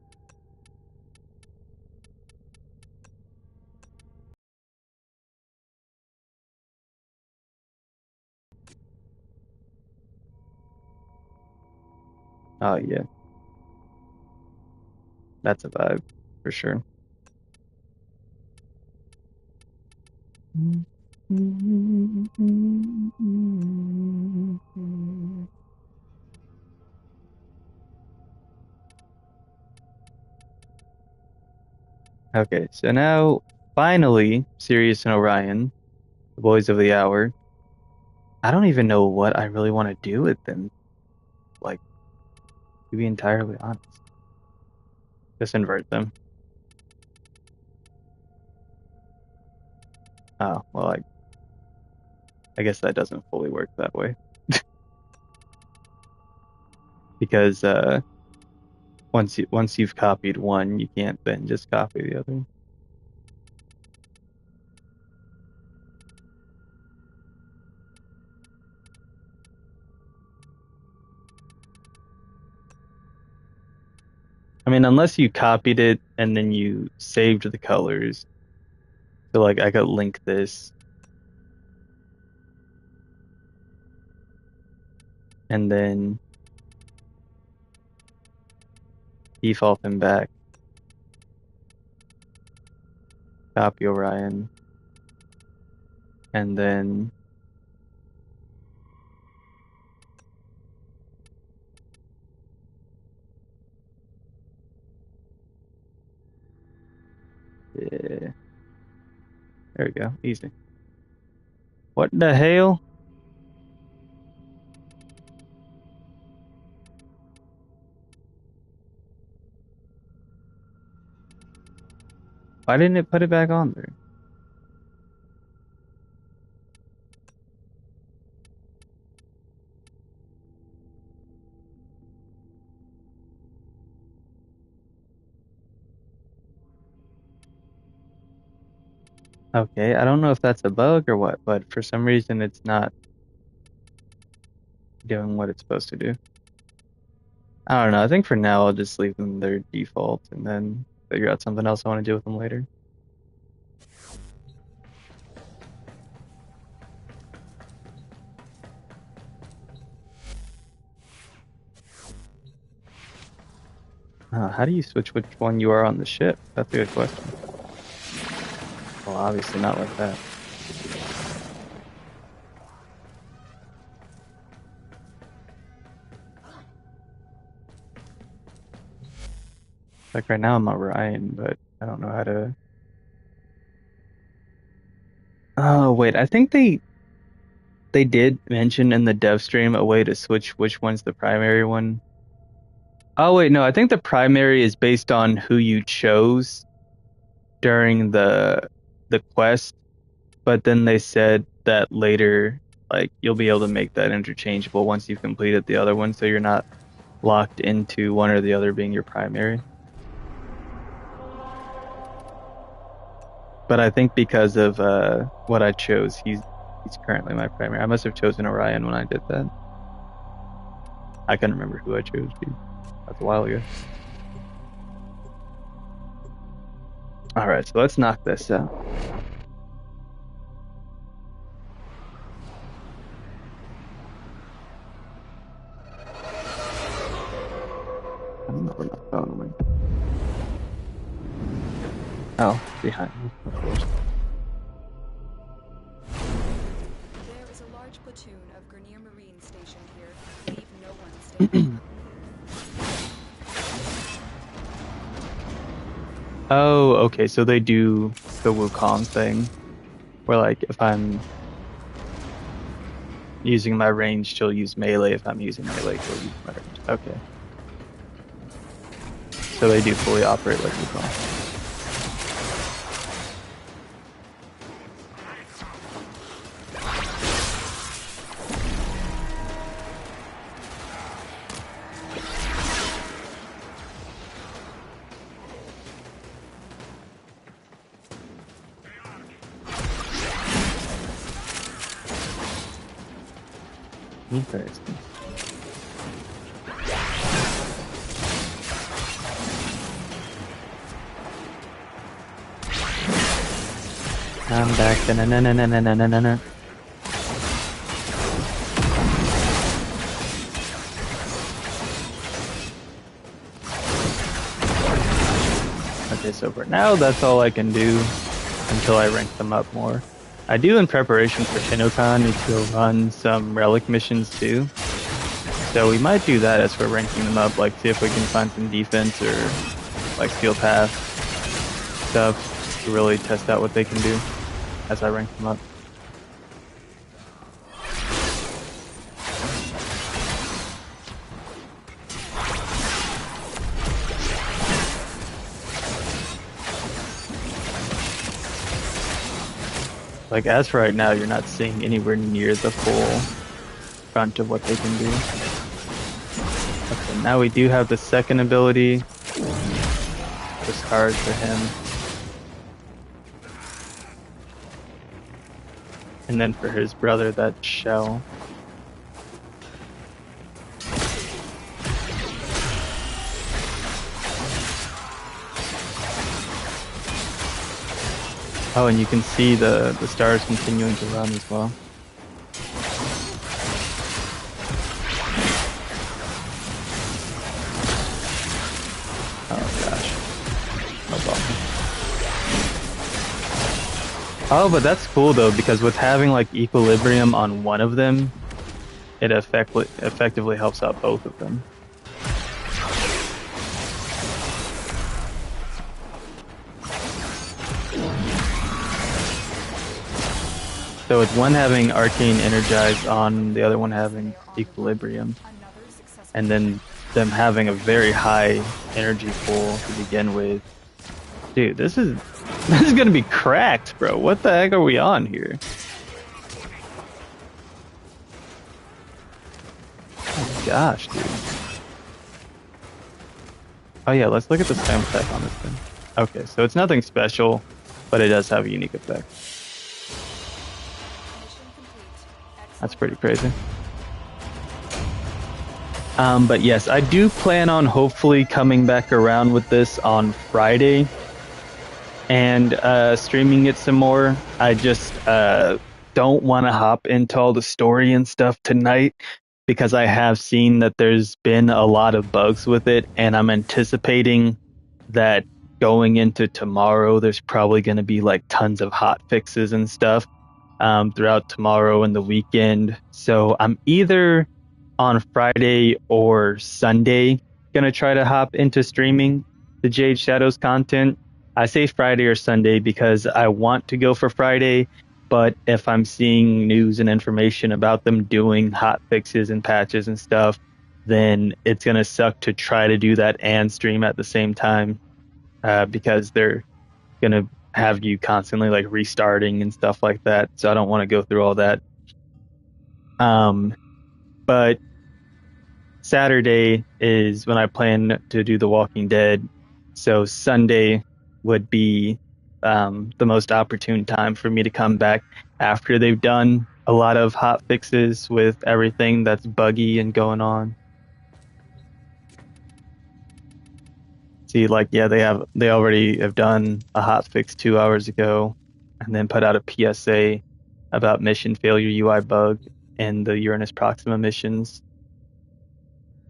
Oh yeah, that's a vibe for sure. Okay, so now finally, Sirius and Orion, the boys of the hour. I don't even know what I really want to do with them. Like, to be entirely honest, just invert them. Oh, well, I guess that doesn't fully work that way because once you've copied one, you can't then just copy the other. I mean, unless you copied it and then you saved the colors. So like I could link this. and then default him back. Copy Orion, and then yeah, there we go, easy. What the hell? Why didn't it put it back on there? Okay, I don't know if that's a bug or what, but for some reason it's not doing what it's supposed to do. I don't know. I think for now I'll just leave them their default and then figure out something else I want to do with them later. How do you switch which one you are on the ship? That's a good question. Well, obviously not like that. Like right now I'm Orion, but I don't know how to. Oh wait, I think they did mention in the dev stream a way to switch which one's the primary one. Oh wait, no, I think the primary is based on who you chose during the quest, but then they said that later, like you'll be able to make that interchangeable once you've completed the other one, so you're not locked into one or the other being your primary. But I think because of what I chose, he's currently my primary. I must have chosen Orion when I did that. I can't remember who I chose, dude. That's a while ago. All right, so let's knock this out. I don't know where my phone went. Oh, behind me, of course. There is a large platoon of Grenier Marines stationed here. Leave no one standing. Oh, okay, so they do the Wukong thing, where like if I'm using my range, she'll use melee. If I'm using melee, she'll use my range. Okay. So they do fully operate like Wukong. Interesting. I'm back. Na na na na na na na na na. Okay, so for now, that's all I can do until I rank them up more. I do, in preparation for Shinokan, need to run some relic missions too. So we might do that as we're ranking them up, like see if we can find some defense or like steel path stuff to really test out what they can do as I rank them up. Like as for right now, you're not seeing anywhere near the full front of what they can do. Okay, now we do have the second ability. Discard for him. And then for his brother, that shell. Oh, and you can see the stars continuing to run as well. Oh, but that's cool though, because with having like equilibrium on one of them, it effectively helps out both of them. So with one having arcane energize on, the other one having equilibrium, Another successful and then them having a very high energy pool to begin with. Dude, this is gonna be cracked, bro. What the heck are we on here? Oh gosh, dude. Oh yeah, let's look at the spam attack on this thing. Okay, so it's nothing special, but it does have a unique effect. mission complete. That's Excellent pretty work. crazy. But yes, I do plan on hopefully coming back around with this on Friday and streaming it some more. I just don't want to hop into all the story and stuff tonight because I have seen that there's been a lot of bugs with it, and I'm anticipating that going into tomorrow, there's probably going to be like tons of hot fixes and stuff throughout tomorrow and the weekend. So I'm either on Friday or Sunday gonna try to hop into streaming the Jade Shadows content. I say Friday or Sunday because I want to go for Friday, but if I'm seeing news and information about them doing hot fixes and patches and stuff, then it's gonna suck to try to do that and stream at the same time because they're gonna have you constantly like restarting and stuff like that. So I don't want to go through all that. Um, but Saturday is when I plan to do The Walking Dead. So Sunday would be the most opportune time for me to come back after they've done a lot of hot fixes with everything that's buggy and going on. See, like, yeah, they already have done a hot fix 2 hours ago and then put out a PSA about mission failure UI bug in the Uranus Proxima missions.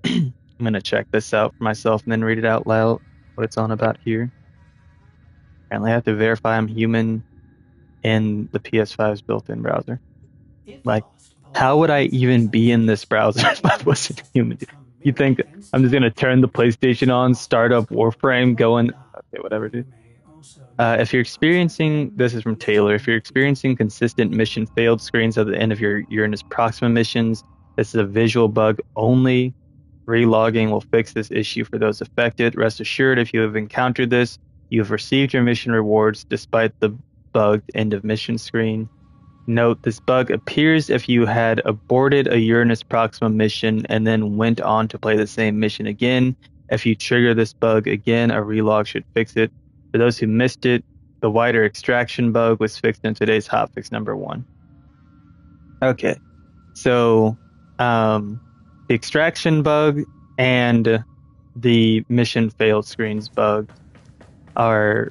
I'm gonna check this out for myself and then read it out loud what it's on about here. Apparently I have to verify I'm human in the PS5's built-in browser. Like, how would I even be in this browser if I wasn't human? You think I'm just gonna turn the PlayStation on, start up Warframe, go in okay, whatever, dude. If you're experiencing, this is from Taylor, if you're experiencing consistent mission failed screens at the end of your Uranus Proxima missions, this is a visual bug only. Relogging will fix this issue for those affected. Rest assured, if you have encountered this, you have received your mission rewards despite the bugged end of mission screen. Note, this bug appears if you had aborted a Uranus Proxima mission and then went on to play the same mission again. If you trigger this bug again, a relog should fix it. For those who missed it, the wider extraction bug was fixed in today's hotfix number 1. Okay, so the extraction bug and the mission failed screens bug are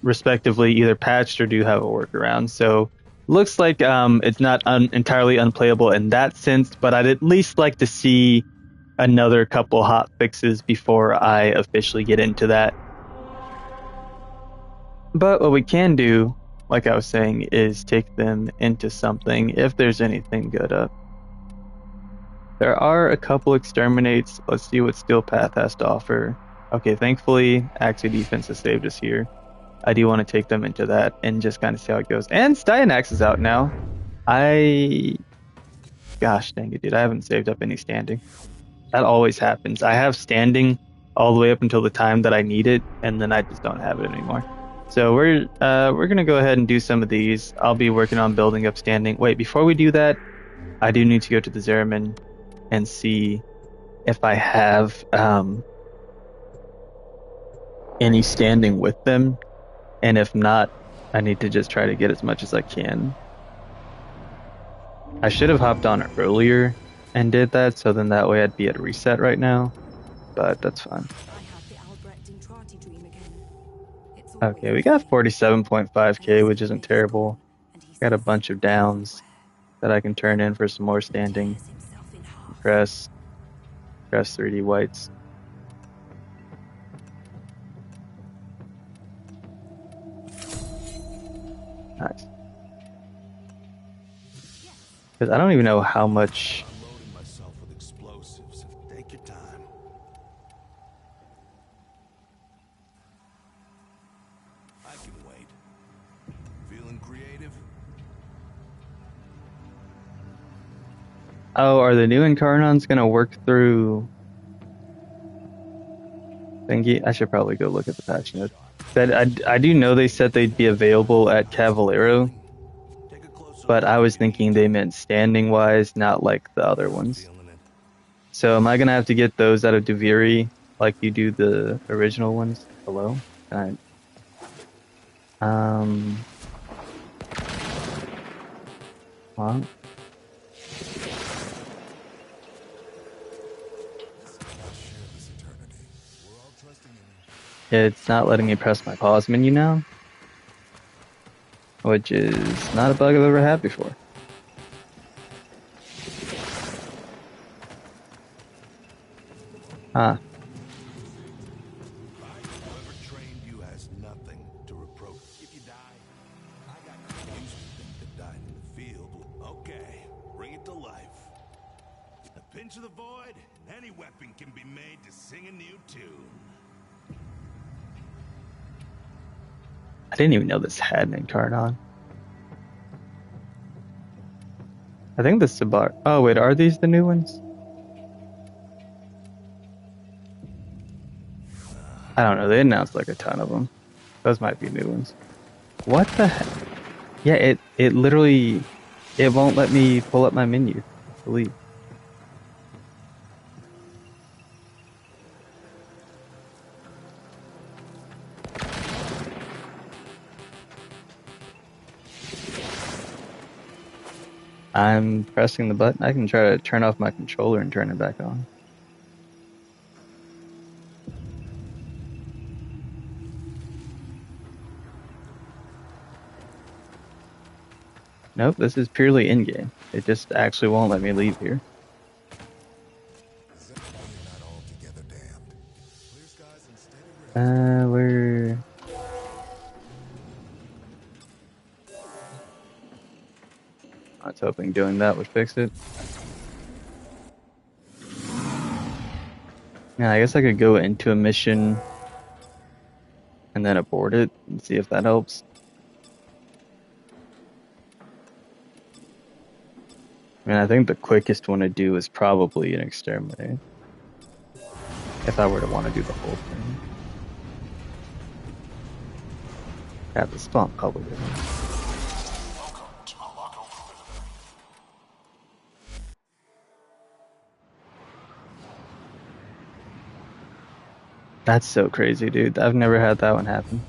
respectively either patched or do have a workaround. So looks like it's not entirely unplayable in that sense, but I'd at least like to see another couple hot fixes before I officially get into that. But what we can do, like I was saying, is take them into something if there's anything good up. There are a couple exterminates. Let's see what Steel Path has to offer. Okay, thankfully, Axie Defense has saved us here. I do want to take them into that and just kind of see how it goes. And Styanax is out now. Gosh dang it, dude. I haven't saved up any standing. That always happens. I have standing all the way up until the time that I need it, and then I just don't have it anymore. So we're gonna go ahead and do some of these. I'll be working on building up standing. Wait, before we do that, I do need to go to the Zeramin and see if I have any standing with them. And if not, I need to just try to get as much as I can. I should have hopped on earlier and did that, so then that way I'd be at reset right now. But that's fine. Okay, we got 47.5k, which isn't terrible. Got a bunch of downs that I can turn in for some more standing. Press 3D whites. Nice. Because I don't even know how much. I'm loading myself with explosives. Take your time. I can wait. Feeling creative? Oh, are the new Incarnons gonna work through thingy? I should probably go look at the patch notes. That I do know they said they'd be available at Cavalero, Take a closer but look I was if you need thinking to. they meant standing wise, not like the other ones. Feeling it. So am I gonna have to get those out of Duviri like you do the original ones? Hello? Can well, We're all trusting in you. it's not letting me press my pause menu now, which is not a bug I've ever had before. Huh. Whoever trained you has nothing to reproach. If you die, I got used to things that died in the field. Okay, bring it to life. A pinch of the void, and any weapon can be made to sing a new tune. I didn't even know this had an Incarnon. I think the Sabar. Oh wait, are these the new ones? I don't know. They announced like a ton of them. Those might be new ones. What the heck? Yeah, it literally it won't let me pull up my menu. I believe. I'm pressing the button. I can try to turn off my controller and turn it back on. Nope, this is purely in-game. It just actually won't let me leave here. Not altogether damned. Clear skies and steady rain. Where? I was hoping doing that would fix it. Yeah, I guess I could go into a mission and then abort it and see if that helps. I mean, I think the quickest one to do is probably an exterminate. If I were to want to do the whole thing. At the spawn public. That's so crazy, dude. I've never had that one happen.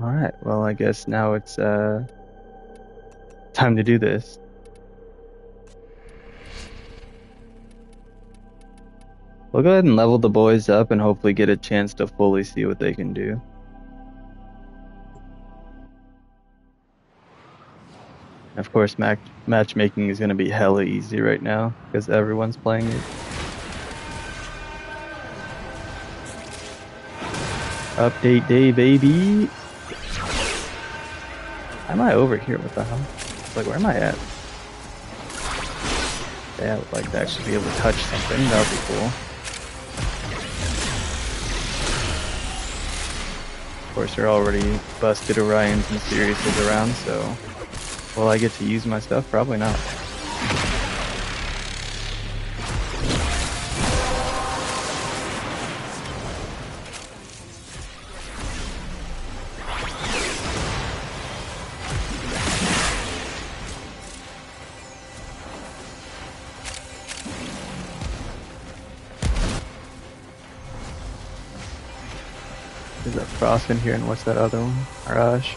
Alright, well, I guess now it's time to do this. We'll go ahead and level the boys up and hopefully get a chance to fully see what they can do. Of course, matchmaking is going to be hella easy right now because everyone's playing it. Update day, baby! Why am I over here? What the hell? Like, where am I at? Yeah, I would like to actually be able to touch something. That would be cool. Of course, they're already busted Orions and Siriuses around, so... Will I get to use my stuff? Probably not. There's a Frost in here, and what's that other one? Mirage.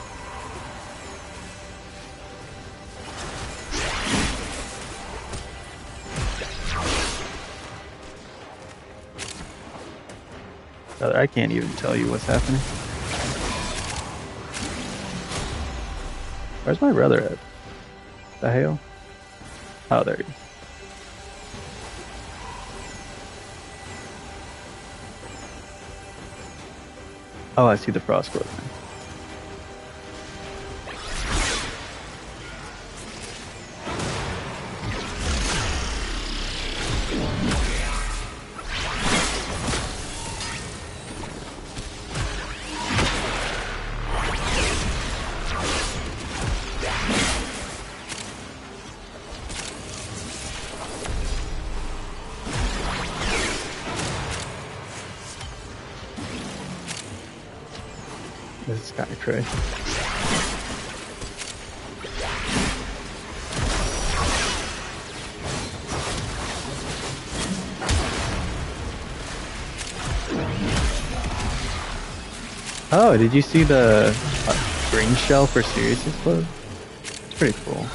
I can't even tell you what's happening. Where's my brother at? The hell? Oh, there he is. Oh, I see the frost glow. This is kind of crazy. Oh, did you see the green shell for Sirius explode? It's pretty cool.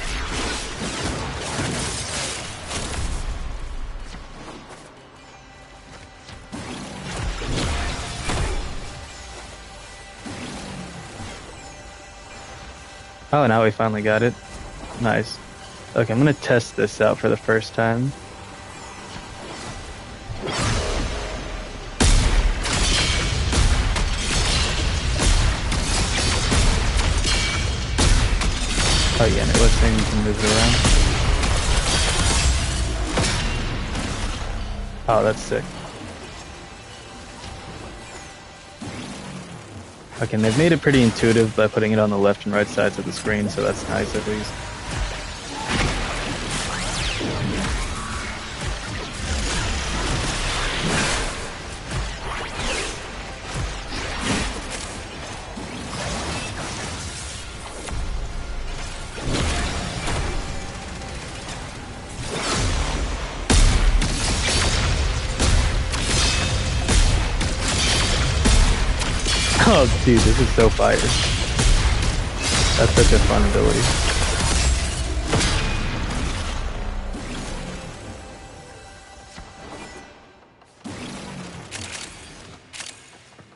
Oh, now we finally got it. Nice. Okay, I'm gonna test this out for the first time. Oh yeah, and it looks like you can move it around. Oh, that's sick. Okay, and they've made it pretty intuitive by putting it on the left and right sides of the screen, so that's nice at least. Oh, dude, this is so fire. That's such a fun ability.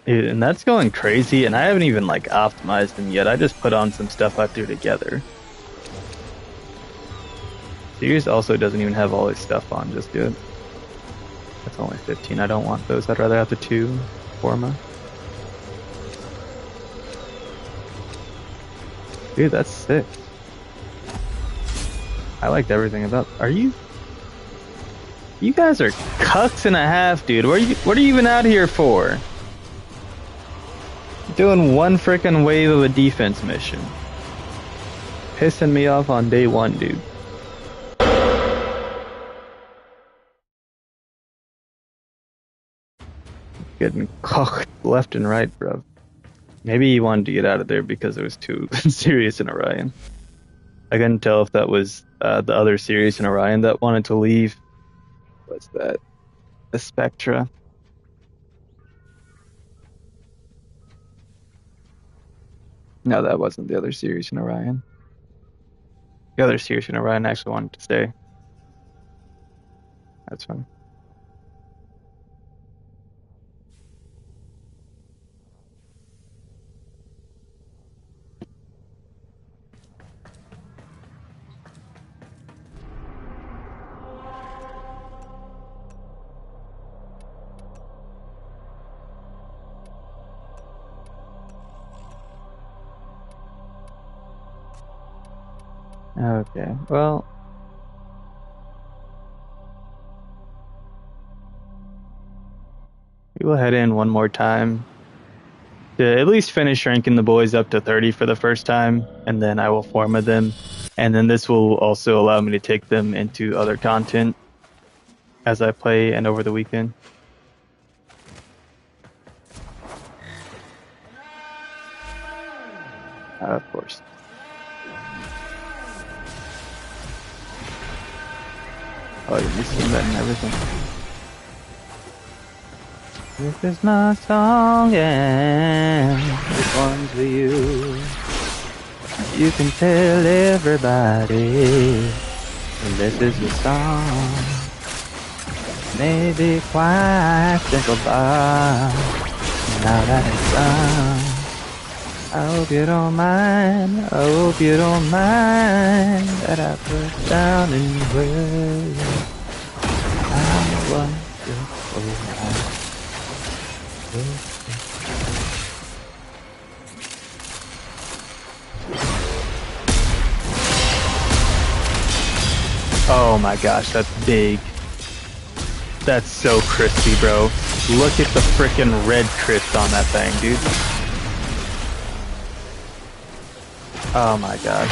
Dude, and that's going crazy, and I haven't even, like, optimized them yet. I just put on some stuff I threw together. Sirius also doesn't even have all his stuff on just yet. That's only 15. I don't want those. I'd rather have the 2 Forma. Dude, that's sick. I liked everything about. Are you? You guys are cucks and a half, dude. What are you even out here for? Doing one frickin' wave of a defense mission. Pissing me off on day 1, dude. Getting cocked left and right, bro. Maybe he wanted to get out of there because it was too serious in Orion. I couldn't tell if that was the other series in Orion that wanted to leave. What's that? The Spectra. No, that wasn't the other series in Orion. The other series in Orion actually wanted to stay. That's fine. Okay, well. We will head in one more time to at least finish ranking the boys up to 30 for the first time, and then I will Forma them. And then this will also allow me to take them into other content as I play and over the weekend. Of course. Oh, I didn't see that and everything. This is my song and this one's for you. You can tell everybody this is the song. Maybe quite simple, but now that it's done, I hope you don't mind. I hope you don't mind that I put down in words I want to hold. Oh my gosh, that's big. That's so crispy, bro. Look at the freaking red crisp on that thing, dude. Oh my gosh.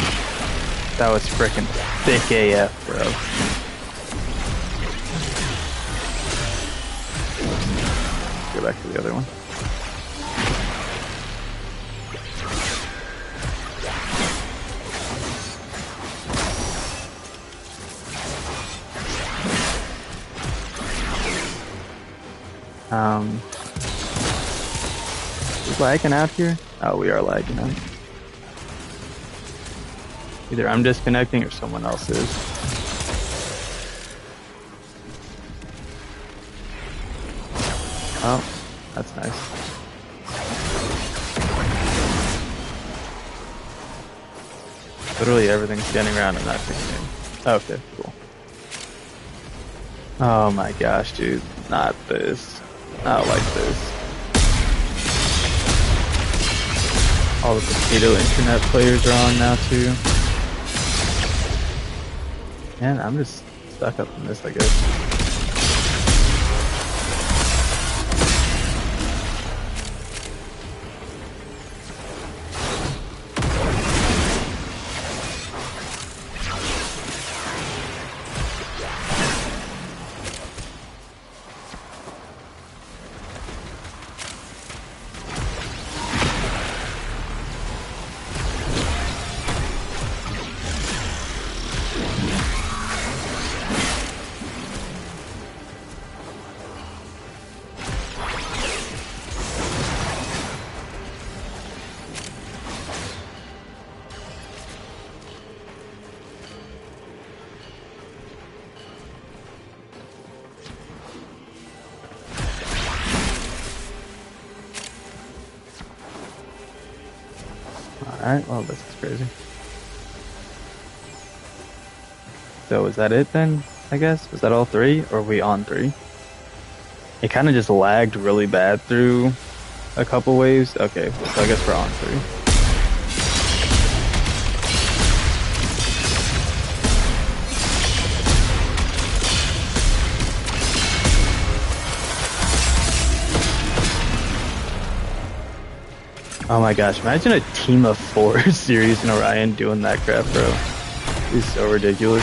That was freaking thick AF, bro. Go back to the other one. Is lagging out here? Oh, we are lagging out. Either I'm disconnecting or someone else is. Oh, that's nice. Literally everything's standing around and not taking in. Okay, cool. Oh my gosh, dude. Not this. Not like this. All the potato internet players are on now too. Man, I'm just stuck up in this, I guess. Alright, well, this is crazy. So, was that it then, I guess? Was that all three, or are we on three? It kind of just lagged really bad through a couple waves. Okay, so I guess we're on three. Oh my gosh, imagine a team of 4 Sirius and Orion doing that crap, bro. It's so ridiculous.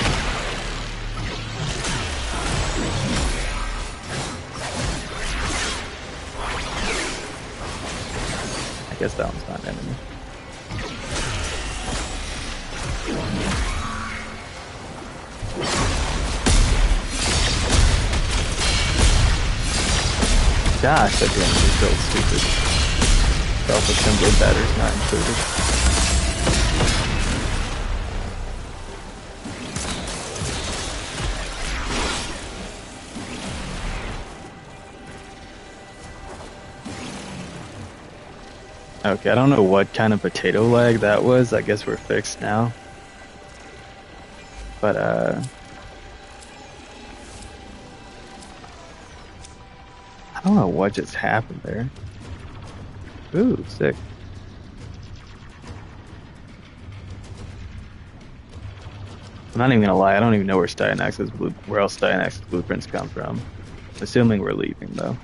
I guess that one's not an enemy. Gosh, that damage is so stupid. Self-assembly batteries not included. Okay, I don't know what kind of potato lag that was. I guess we're fixed now. But, I don't know what just happened there. Ooh, sick. I'm not even gonna lie, I don't even know where where else Styanax's blueprints come from. Assuming we're leaving though.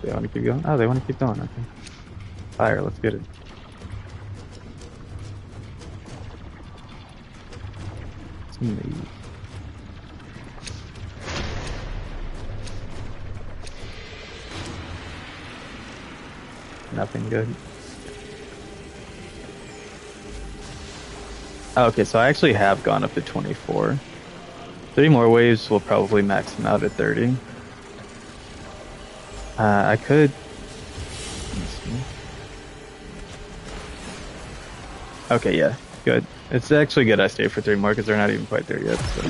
They want to keep going? Oh, they want to keep going, okay. Fire, let's get it. It's me. Nothing good. Oh, okay, so I actually have gone up to 24. 3 more waves will probably max him out at 30. I could... Let me see. Okay, yeah, good. It's actually good I stay for 3 more because they're not even quite there yet. So.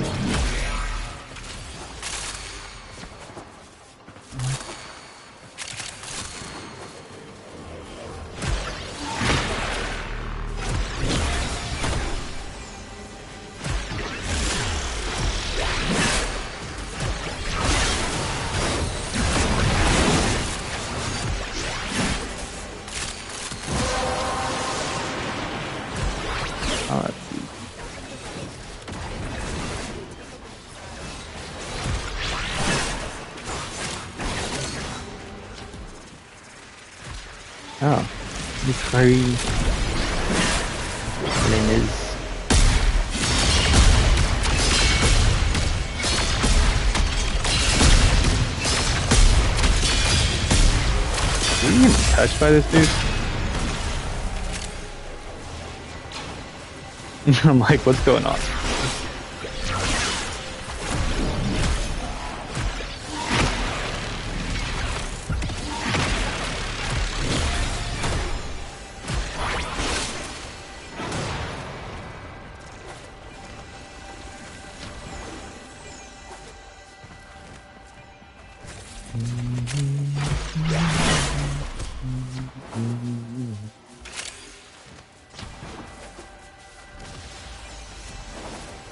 Oh, Miss Curry. Her name is. Are you getting touched by this dude? I'm like, what's going on?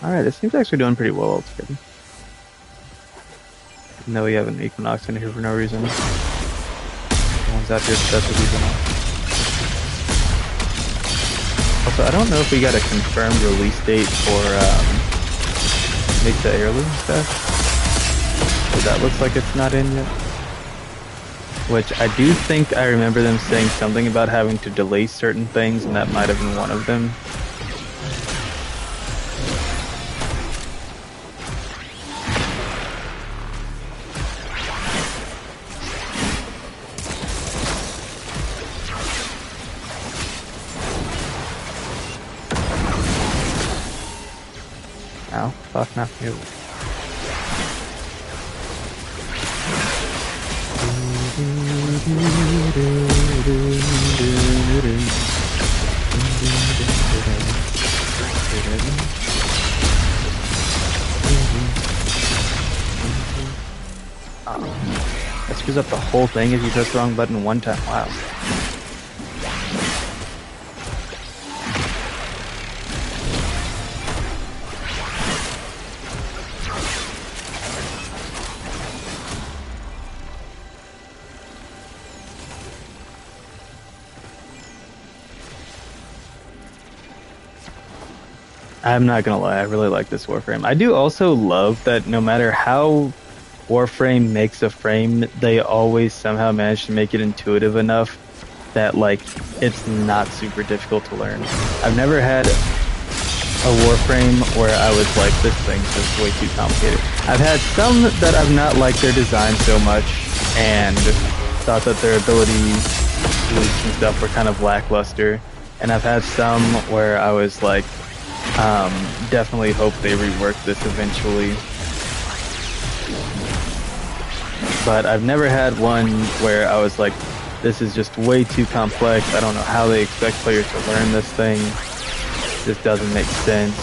Alright, this seems actually doing pretty well altogether. No, we have an Equinox in here for no reason. The one's out here obsessed with Equinox. Also, I don't know if we got a confirmed release date for Make the Heirloom stuff. But that looks like it's not in yet. Which I do think I remember them saying something about having to delay certain things, and that might have been one of them. Ow, fuck, not you. That screws up the whole thing if you press the wrong button one time. Wow. I'm not gonna lie, I really like this Warframe. I do also love that no matter how Warframe makes a frame, they always somehow manage to make it intuitive enough that, like, it's not super difficult to learn. I've never had a Warframe where I was like, this thing's just way too complicated. I've had some that I've not liked their design so much and thought that their ability loops and stuff were kind of lackluster. And I've had some where I was like, definitely hope they rework this eventually. But I've never had one where I was like, this is just way too complex. I don't know how they expect players to learn this thing. This doesn't make sense.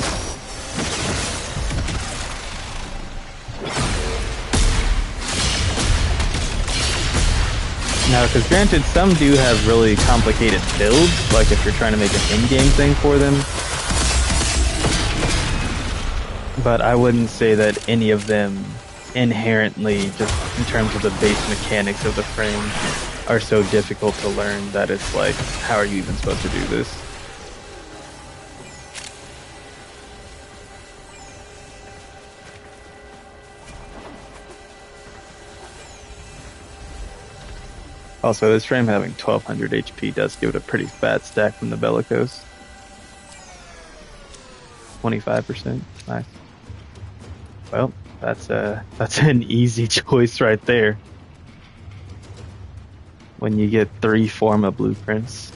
Now, because granted, some do have really complicated builds, like if you're trying to make an in-game thing for them. But I wouldn't say that any of them inherently, just in terms of the base mechanics of the frame, are so difficult to learn that it's like, how are you even supposed to do this? Also, this frame having 1200 HP does give it a pretty fat stack from the Bellicose. 25%. Nice. Well, that's an easy choice right there. When you get 3 Forma blueprints.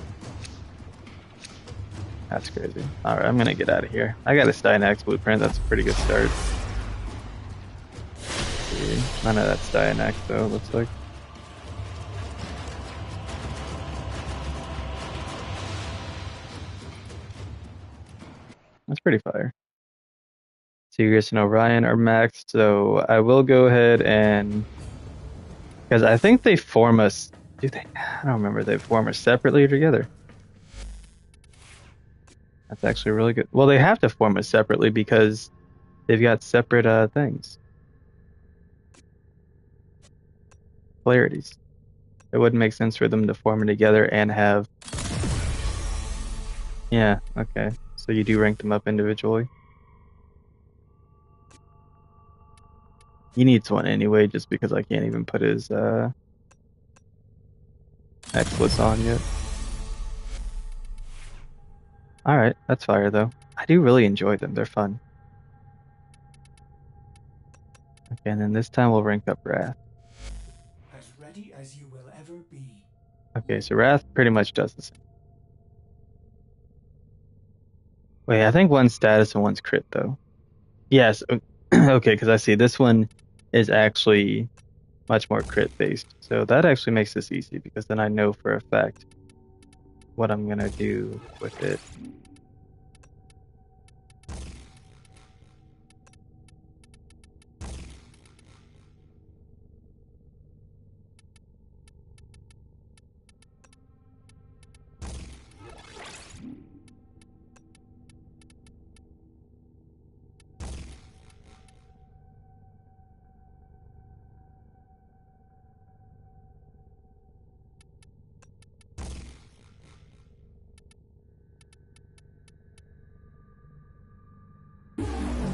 That's crazy. Alright, I'm gonna get out of here. I got a Styanax blueprint, that's a pretty good start. None of that's Styanax though, looks like. That's pretty fire. Sirius and Orion are maxed, so I will go ahead and... Because I think they form us... Do they? I don't remember. They form us separately or together. That's actually really good. Well, they have to form us separately because they've got separate things. Polarities. It wouldn't make sense for them to form it together and have... Yeah, okay. So you do rank them up individually. He needs one anyway, just because I can't even put his Exless on yet. All right, that's fire though. I do really enjoy them. They're fun. Okay, and then this time we'll rank up Wrath. As ready as you will ever be. Okay, so Wrath pretty much does the same. Wait, I think one's status and one's crit though. Yes, okay, because I see this one is actually much more crit based. So that actually makes this easy because then I know for a fact what I'm gonna do with it.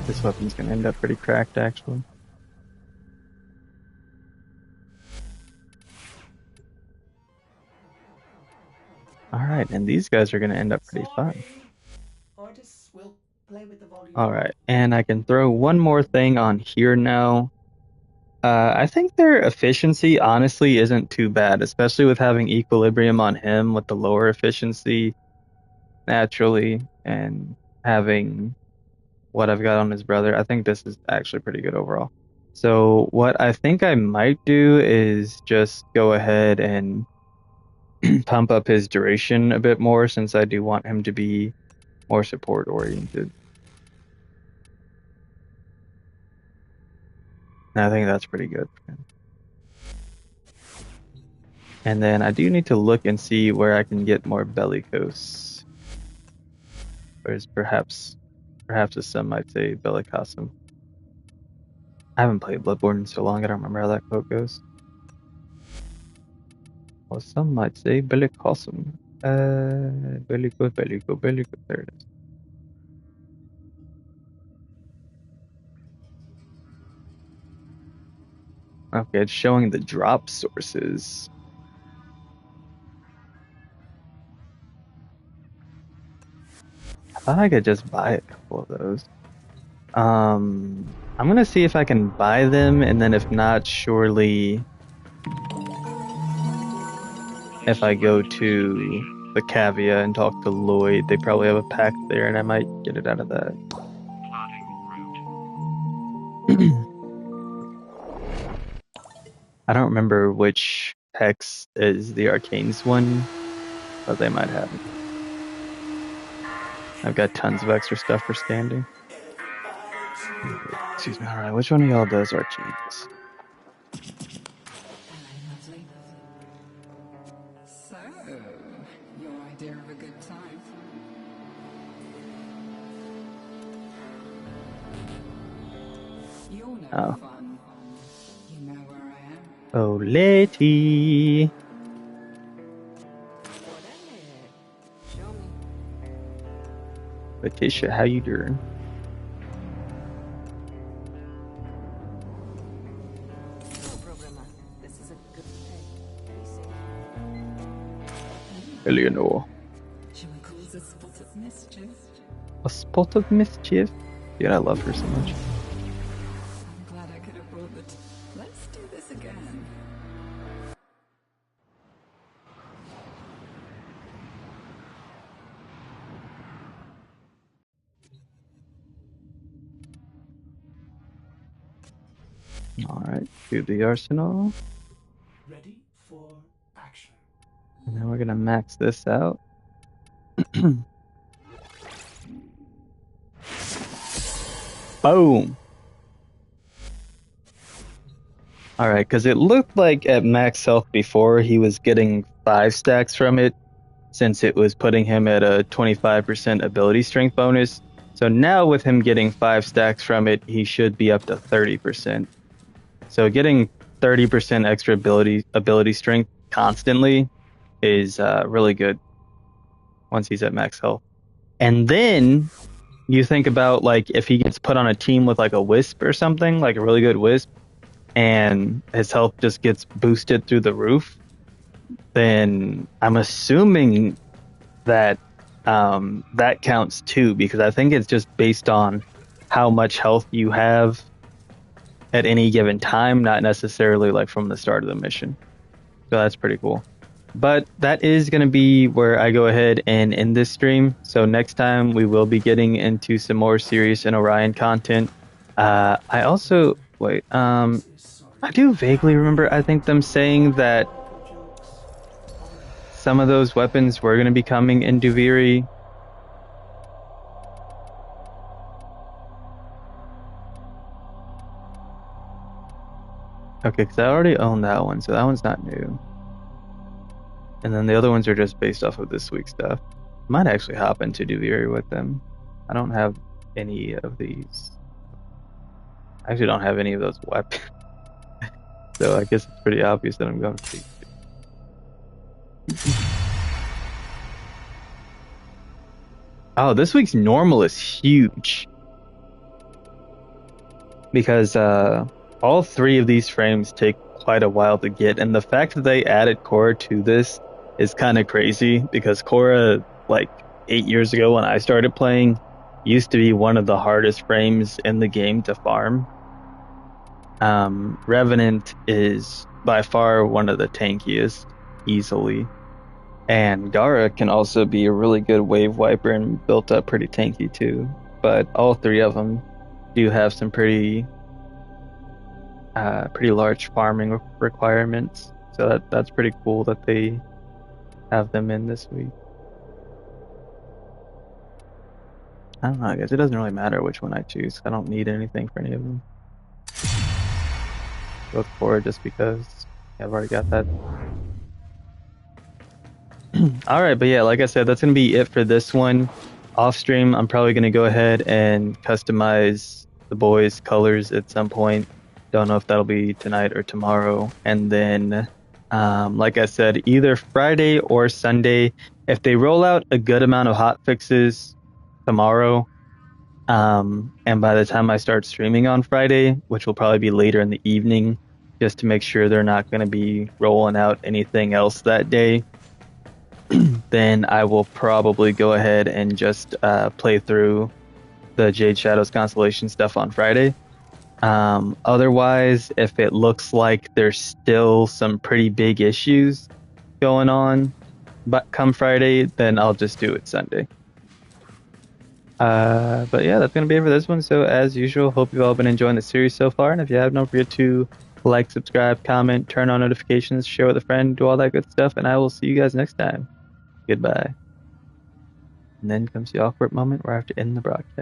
This weapon's gonna end up pretty cracked actually. Alright, and these guys are gonna end up pretty fun. Artists will play with the volume. Alright, and I can throw one more thing on here now. I think their efficiency honestly isn't too bad, especially with having equilibrium on him with the lower efficiency naturally and having what I've got on his brother. I think this is actually pretty good overall. So what I think I might do is just go ahead and pump up his duration a bit more since I do want him to be more support oriented. And I think that's pretty good for him. And then I do need to look and see where I can get more bellicose. Whereas perhaps as some might say bellicosum. I haven't played Bloodborne in so long I don't remember how that quote goes. Well, some might say bellicosum. Bellico. There it is. Okay, it's showing the drop sources. I thought I could just buy a couple of those. I'm gonna see if I can buy them, and then if not, surely if I go to the Cavia and talk to Lloyd, they probably have a pack there, and I might get it out of that. I don't remember which hex is the Arcane's one, but they might have it. I've got tons of extra stuff for standing. Excuse me. Alright, which one of y'all does Arcanes? So, your idea of a good time. You're no fun. You know where I am. Oh, lady. Show me. Letitia, how you doing? No problema. This is a good pay. Very safe. Eleanor. Shall we call this a spot of mischief? A spot of mischief? Dude, I love her so much. I'm glad I could have brought it. Let's do this again. Alright, to the arsenal. Ready for action. And then we're gonna max this out. Boom! Alright, because it looked like at max health before he was getting 5 stacks from it, since it was putting him at a 25% ability strength bonus. So now with him getting 5 stacks from it, he should be up to 30%. So getting 30% extra ability strength constantly is really good once he's at max health. And then you think about like if he gets put on a team with like a wisp or something, like a really good wisp, and his health just gets boosted through the roof, then I'm assuming that that counts too, because I think it's just based on how much health you have at any given time, not necessarily like from the start of the mission. So that's pretty cool. But that is going to be where I go ahead and end this stream. So next time we will be getting into some more Sirius and Orion content. I also wait. I do vaguely remember. I think them saying that some of those weapons were going to be coming in Duviri. Okay, because I already own that one, so that one's not new. And then the other ones are just based off of this week's stuff. Might actually hop into Duviri with them. I don't have any of these. I actually don't have any of those weapons. So I guess it's pretty obvious that I'm going to take Oh, this week's normal is huge. Because all three of these frames take quite a while to get, and the fact that they added Korra to this is kind of crazy, because Korra, like 8 years ago when I started playing, used to be one of the hardest frames in the game to farm. Revenant is by far one of the tankiest, easily. And Gara can also be a really good wave wiper and built up pretty tanky too. But all three of them do have some pretty large farming requirements. So that's pretty cool that they have them in this week. I don't know, I guess it doesn't really matter which one I choose. I don't need anything for any of them. Go with Korra just because I've already got that. Alright, but yeah, like I said, that's going to be it for this one. Off stream, I'm probably going to go ahead and customize the boys' colors at some point. Don't know if that'll be tonight or tomorrow. And then, like I said, either Friday or Sunday, if they roll out a good amount of hot fixes tomorrow, and by the time I start streaming on Friday, which will probably be later in the evening, just to make sure they're not going to be rolling out anything else that day, then I will probably go ahead and just play through the Jade Shadows Constellation stuff on Friday. Otherwise, if it looks like there's still some pretty big issues going on, but come Friday, then I'll just do it Sunday. But yeah, that's going to be it for this one. So as usual, hope you've all been enjoying the series so far. And if you have, don't forget to like, subscribe, comment, turn on notifications, share with a friend, do all that good stuff. And I will see you guys next time. Goodbye. And then comes the awkward moment where I have to end the broadcast.